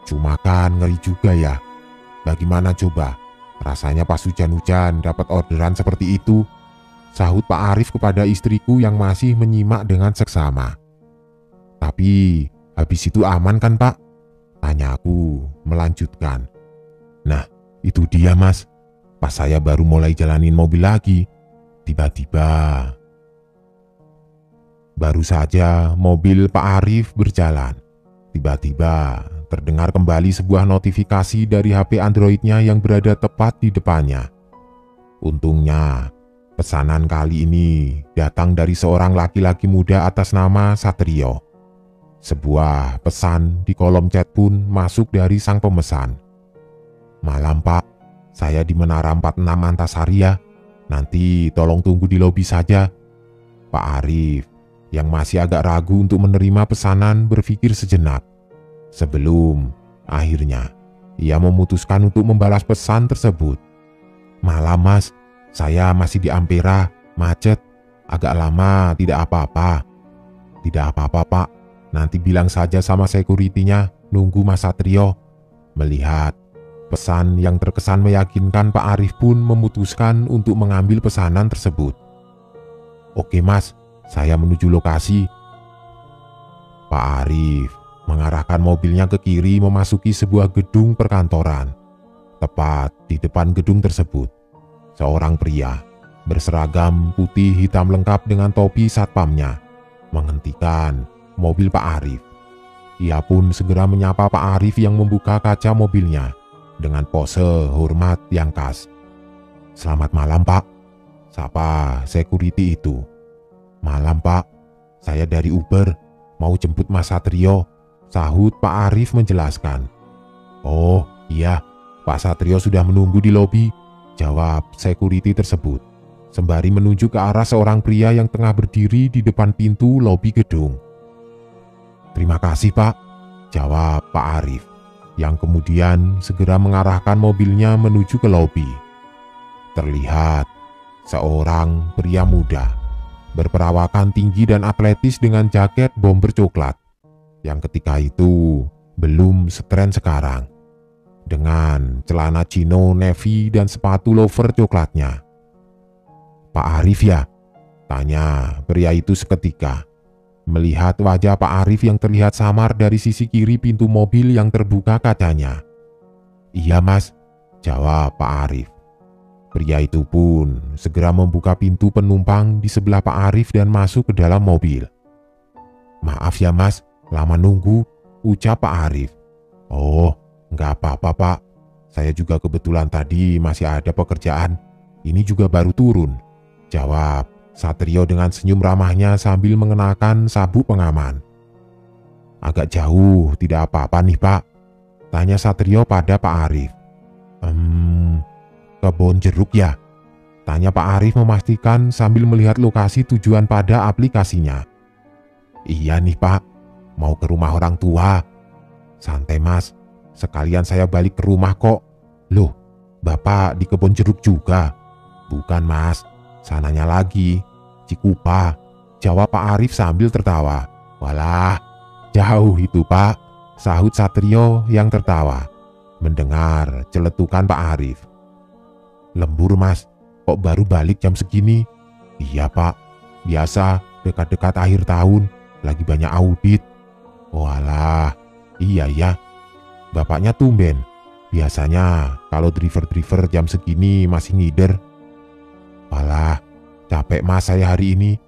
Cuma kan ngeri juga ya. Bagaimana coba rasanya pas hujan-hujan dapat orderan seperti itu?" sahut Pak Arif kepada istriku yang masih menyimak dengan seksama. "Tapi habis itu aman kan Pak?" tanyaku melanjutkan. "Nah itu dia Mas, pas saya baru mulai jalanin mobil lagi, tiba-tiba..." Baru saja mobil Pak Arif berjalan, tiba-tiba terdengar kembali sebuah notifikasi dari HP Androidnya yang berada tepat di depannya. Untungnya pesanan kali ini datang dari seorang laki-laki muda atas nama Satrio. Sebuah pesan di kolom chat pun masuk dari sang pemesan. "Malam Pak, saya di Menara 46 Antasari ya. Nanti tolong tunggu di lobi saja." Pak Arif yang masih agak ragu untuk menerima pesanan berpikir sejenak. Sebelum akhirnya ia memutuskan untuk membalas pesan tersebut. "Malam Mas, saya masih di Ampera, macet, agak lama, tidak apa-apa." "Tidak apa-apa Pak, nanti bilang saja sama security-nya, nunggu Mas Satrio." Melihat pesan yang terkesan meyakinkan, Pak Arif pun memutuskan untuk mengambil pesanan tersebut. "Oke Mas, saya menuju lokasi." Pak Arif mengarahkan mobilnya ke kiri memasuki sebuah gedung perkantoran. Tepat di depan gedung tersebut, seorang pria berseragam putih hitam lengkap dengan topi satpamnya menghentikan mobil Pak Arif. Ia pun segera menyapa Pak Arif yang membuka kaca mobilnya dengan pose hormat yang khas. "Selamat malam Pak," sapa security itu. "Malam Pak, saya dari Uber, mau jemput Mas Satrio," sahut Pak Arif menjelaskan. "Oh iya, Pak Satrio sudah menunggu di lobi," jawab security tersebut, sembari menunjuk ke arah seorang pria yang tengah berdiri di depan pintu lobi gedung. "Terima kasih Pak," jawab Pak Arif, yang kemudian segera mengarahkan mobilnya menuju ke lobi. Terlihat seorang pria muda berperawakan tinggi dan atletis dengan jaket bomber coklat yang ketika itu belum setren sekarang, dengan celana chino navy dan sepatu loafer coklatnya. "Pak Arif ya?" tanya pria itu seketika, melihat wajah Pak Arif yang terlihat samar dari sisi kiri pintu mobil yang terbuka kacanya. "Iya Mas," jawab Pak Arif. Pria itu pun segera membuka pintu penumpang di sebelah Pak Arif dan masuk ke dalam mobil. "Maaf ya Mas, lama nunggu," ucap Pak Arif. "Oh, nggak apa-apa Pak, saya juga kebetulan tadi masih ada pekerjaan, ini juga baru turun," jawab Satrio dengan senyum ramahnya sambil mengenakan sabuk pengaman. "Agak jauh, tidak apa-apa nih Pak?" tanya Satrio pada Pak Arif. Kebon jeruk ya?" Tanya Pak Arif memastikan sambil melihat lokasi tujuan pada aplikasinya. Iya nih Pak, mau ke rumah orang tua. Santai Mas, sekalian saya balik ke rumah kok. Loh, Bapak di kebun jeruk juga? Bukan Mas, sananya lagi, Cikupa, jawab Pak Arif sambil tertawa. Walah, jauh itu Pak, sahut Satrio yang tertawa. Mendengar celetukan Pak Arif. Lembur Mas, kok baru balik jam segini? Iya Pak, biasa dekat-dekat akhir tahun, lagi banyak audit. Walah, iya ya, bapaknya tumben. Biasanya kalau driver-driver jam segini masih ngider. Walah, capek Mas saya hari ini.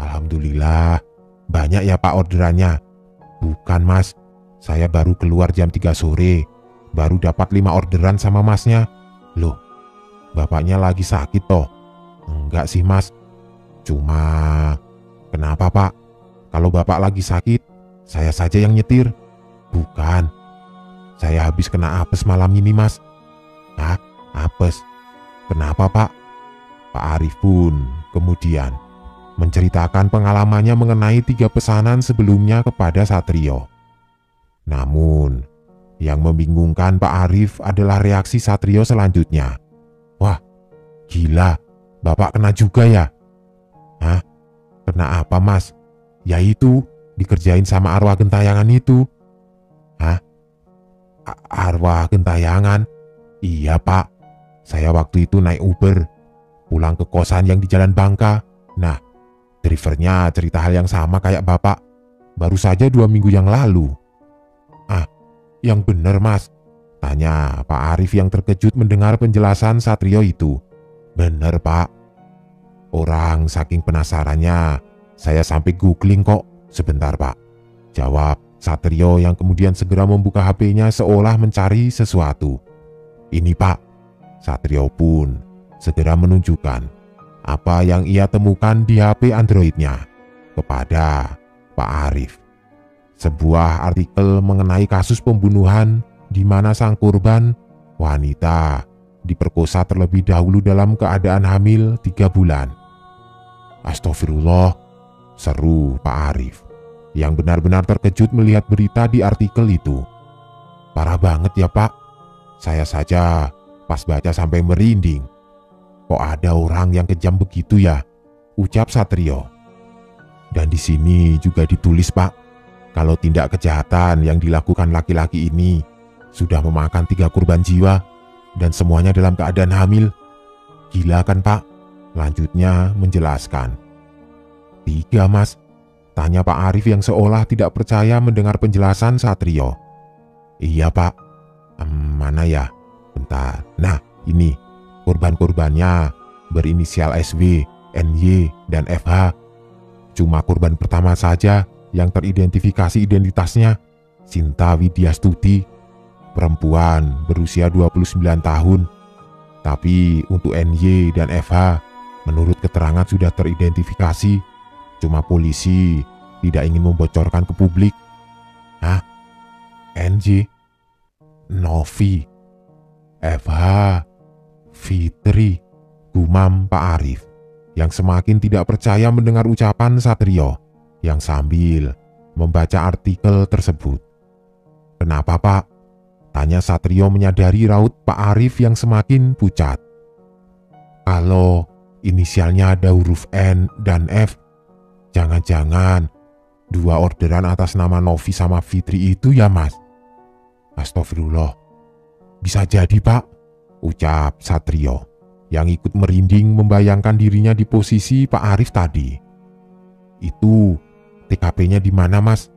Alhamdulillah, banyak ya Pak orderannya. Bukan Mas, saya baru keluar jam 3 sore, baru dapat 5 orderan sama Masnya. Loh, Bapaknya lagi sakit toh? Enggak sih Mas, cuma... Kenapa Pak? Kalau Bapak lagi sakit, saya saja yang nyetir. Bukan, saya habis kena apes malam ini Mas. Hah? Apes? Kenapa Pak? Pak Arif pun kemudian menceritakan pengalamannya mengenai 3 pesanan sebelumnya kepada Satrio. Namun, yang membingungkan Pak Arif adalah reaksi Satrio selanjutnya. Wah, gila, Bapak kena juga ya? Hah? Kena apa Mas? Ya itu, dikerjain sama arwah gentayangan itu. Hah? Arwah gentayangan? Iya Pak, saya waktu itu naik Uber, pulang ke kosan yang di Jalan Bangka. Nah, drivernya cerita hal yang sama kayak Bapak, baru saja 2 minggu yang lalu. Ah, yang bener Mas? Tanya Pak Arif yang terkejut mendengar penjelasan Satrio itu. Bener Pak. Orang saking penasarannya, saya sampai googling kok. Sebentar Pak, jawab Satrio yang kemudian segera membuka HP-nya seolah mencari sesuatu. Ini Pak. Satrio pun segera menunjukkan apa yang ia temukan di HP Androidnya kepada Pak Arif. Sebuah artikel mengenai kasus pembunuhan di mana sang korban, wanita, diperkosa terlebih dahulu dalam keadaan hamil 3 bulan. Astagfirullah, seru Pak Arif, yang benar-benar terkejut melihat berita di artikel itu. Parah banget ya Pak, saya saja pas baca sampai merinding. Kok ada orang yang kejam begitu ya? Ucap Satrio. Dan di sini juga ditulis Pak, kalau tindak kejahatan yang dilakukan laki-laki ini sudah memakan 3 korban jiwa dan semuanya dalam keadaan hamil. Gila kan Pak? Lanjutnya menjelaskan. 3 Mas? Tanya Pak Arif yang seolah tidak percaya mendengar penjelasan Satrio. Iya Pak. Mana ya? Bentar. Nah, ini korban-korbannya berinisial SW, NY, dan FH. Cuma korban pertama saja yang teridentifikasi identitasnya, Sinta Widyastuti, perempuan berusia 29 tahun. Tapi untuk NY dan FH, menurut keterangan sudah teridentifikasi. Cuma polisi tidak ingin membocorkan ke publik. Hah? NY, Novi, FH, Fitri, gumam Pak Arif, yang semakin tidak percaya mendengar ucapan Satrio yang sambil membaca artikel tersebut. Kenapa Pak? Tanya Satrio menyadari raut Pak Arif yang semakin pucat. Kalau inisialnya ada huruf N dan F, jangan-jangan 2 orderan atas nama Novi sama Fitri itu ya Mas? Astagfirullah. Bisa jadi Pak, ucap Satrio yang ikut merinding membayangkan dirinya di posisi Pak Arif tadi. Itu TKP-nya di mana Mas?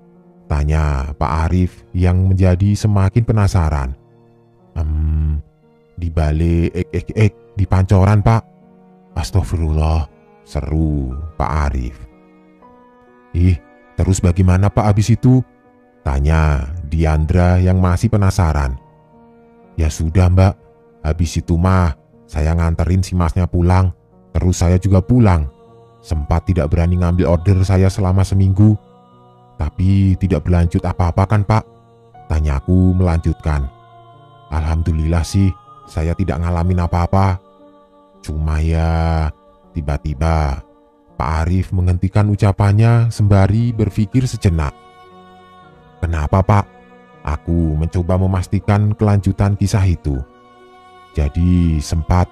Tanya Pak Arif yang menjadi semakin penasaran. Di balik di Pancoran Pak. Astagfirullah, seru Pak Arif. Ih, terus bagaimana Pak habis itu? Tanya Diandra yang masih penasaran. Ya sudah Mbak, habis itu mah saya nganterin si Masnya pulang, terus saya juga pulang. Sempat tidak berani ngambil order saya selama seminggu. Tapi tidak berlanjut apa-apa kan Pak? Tanyaku melanjutkan. Alhamdulillah sih, saya tidak ngalamin apa-apa. Cuma ya, tiba-tiba Pak Arif menghentikan ucapannya sembari berpikir sejenak. Kenapa, Pak? Aku mencoba memastikan kelanjutan kisah itu. Jadi sempat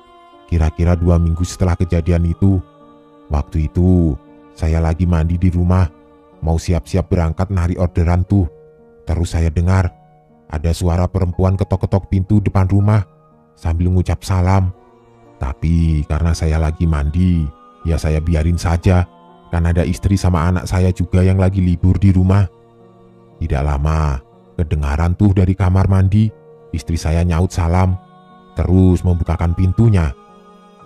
kira-kira 2 minggu setelah kejadian itu. Waktu itu saya lagi mandi di rumah, mau siap-siap berangkat nari orderan tuh. Terus saya dengar ada suara perempuan ketok-ketok pintu depan rumah sambil ngucap salam. Tapi karena saya lagi mandi, ya saya biarin saja. Kan ada istri sama anak saya juga yang lagi libur di rumah. Tidak lama, kedengaran tuh dari kamar mandi, istri saya nyaut salam, terus membukakan pintunya.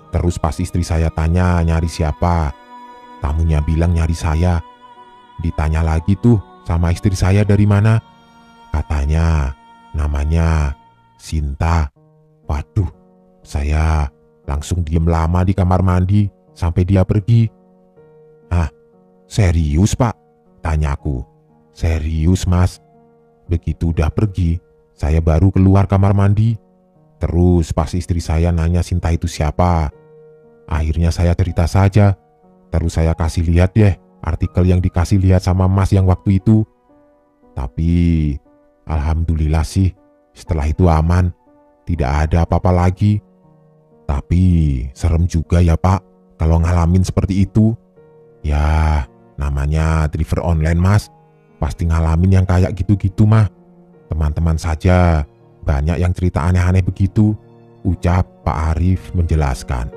Terus pas istri saya tanya nyari siapa, tamunya bilang nyari saya. Ditanya lagi tuh sama istri saya dari mana. Katanya namanya Sinta. Waduh, saya langsung diem lama di kamar mandi sampai dia pergi. "Ah, serius, Pak?" tanyaku. "Serius, Mas." Begitu udah pergi, saya baru keluar kamar mandi. Terus pas istri saya nanya Sinta itu siapa, akhirnya saya cerita saja. Terus saya kasih lihat deh artikel yang dikasih lihat sama Mas yang waktu itu. Tapi alhamdulillah sih setelah itu aman, tidak ada apa-apa lagi. Tapi serem juga ya, Pak, kalau ngalamin seperti itu. Ya namanya driver online, Mas, pasti ngalamin yang kayak gitu-gitu mah. Teman-teman saja banyak yang cerita aneh-aneh begitu, ucap Pak Arif menjelaskan.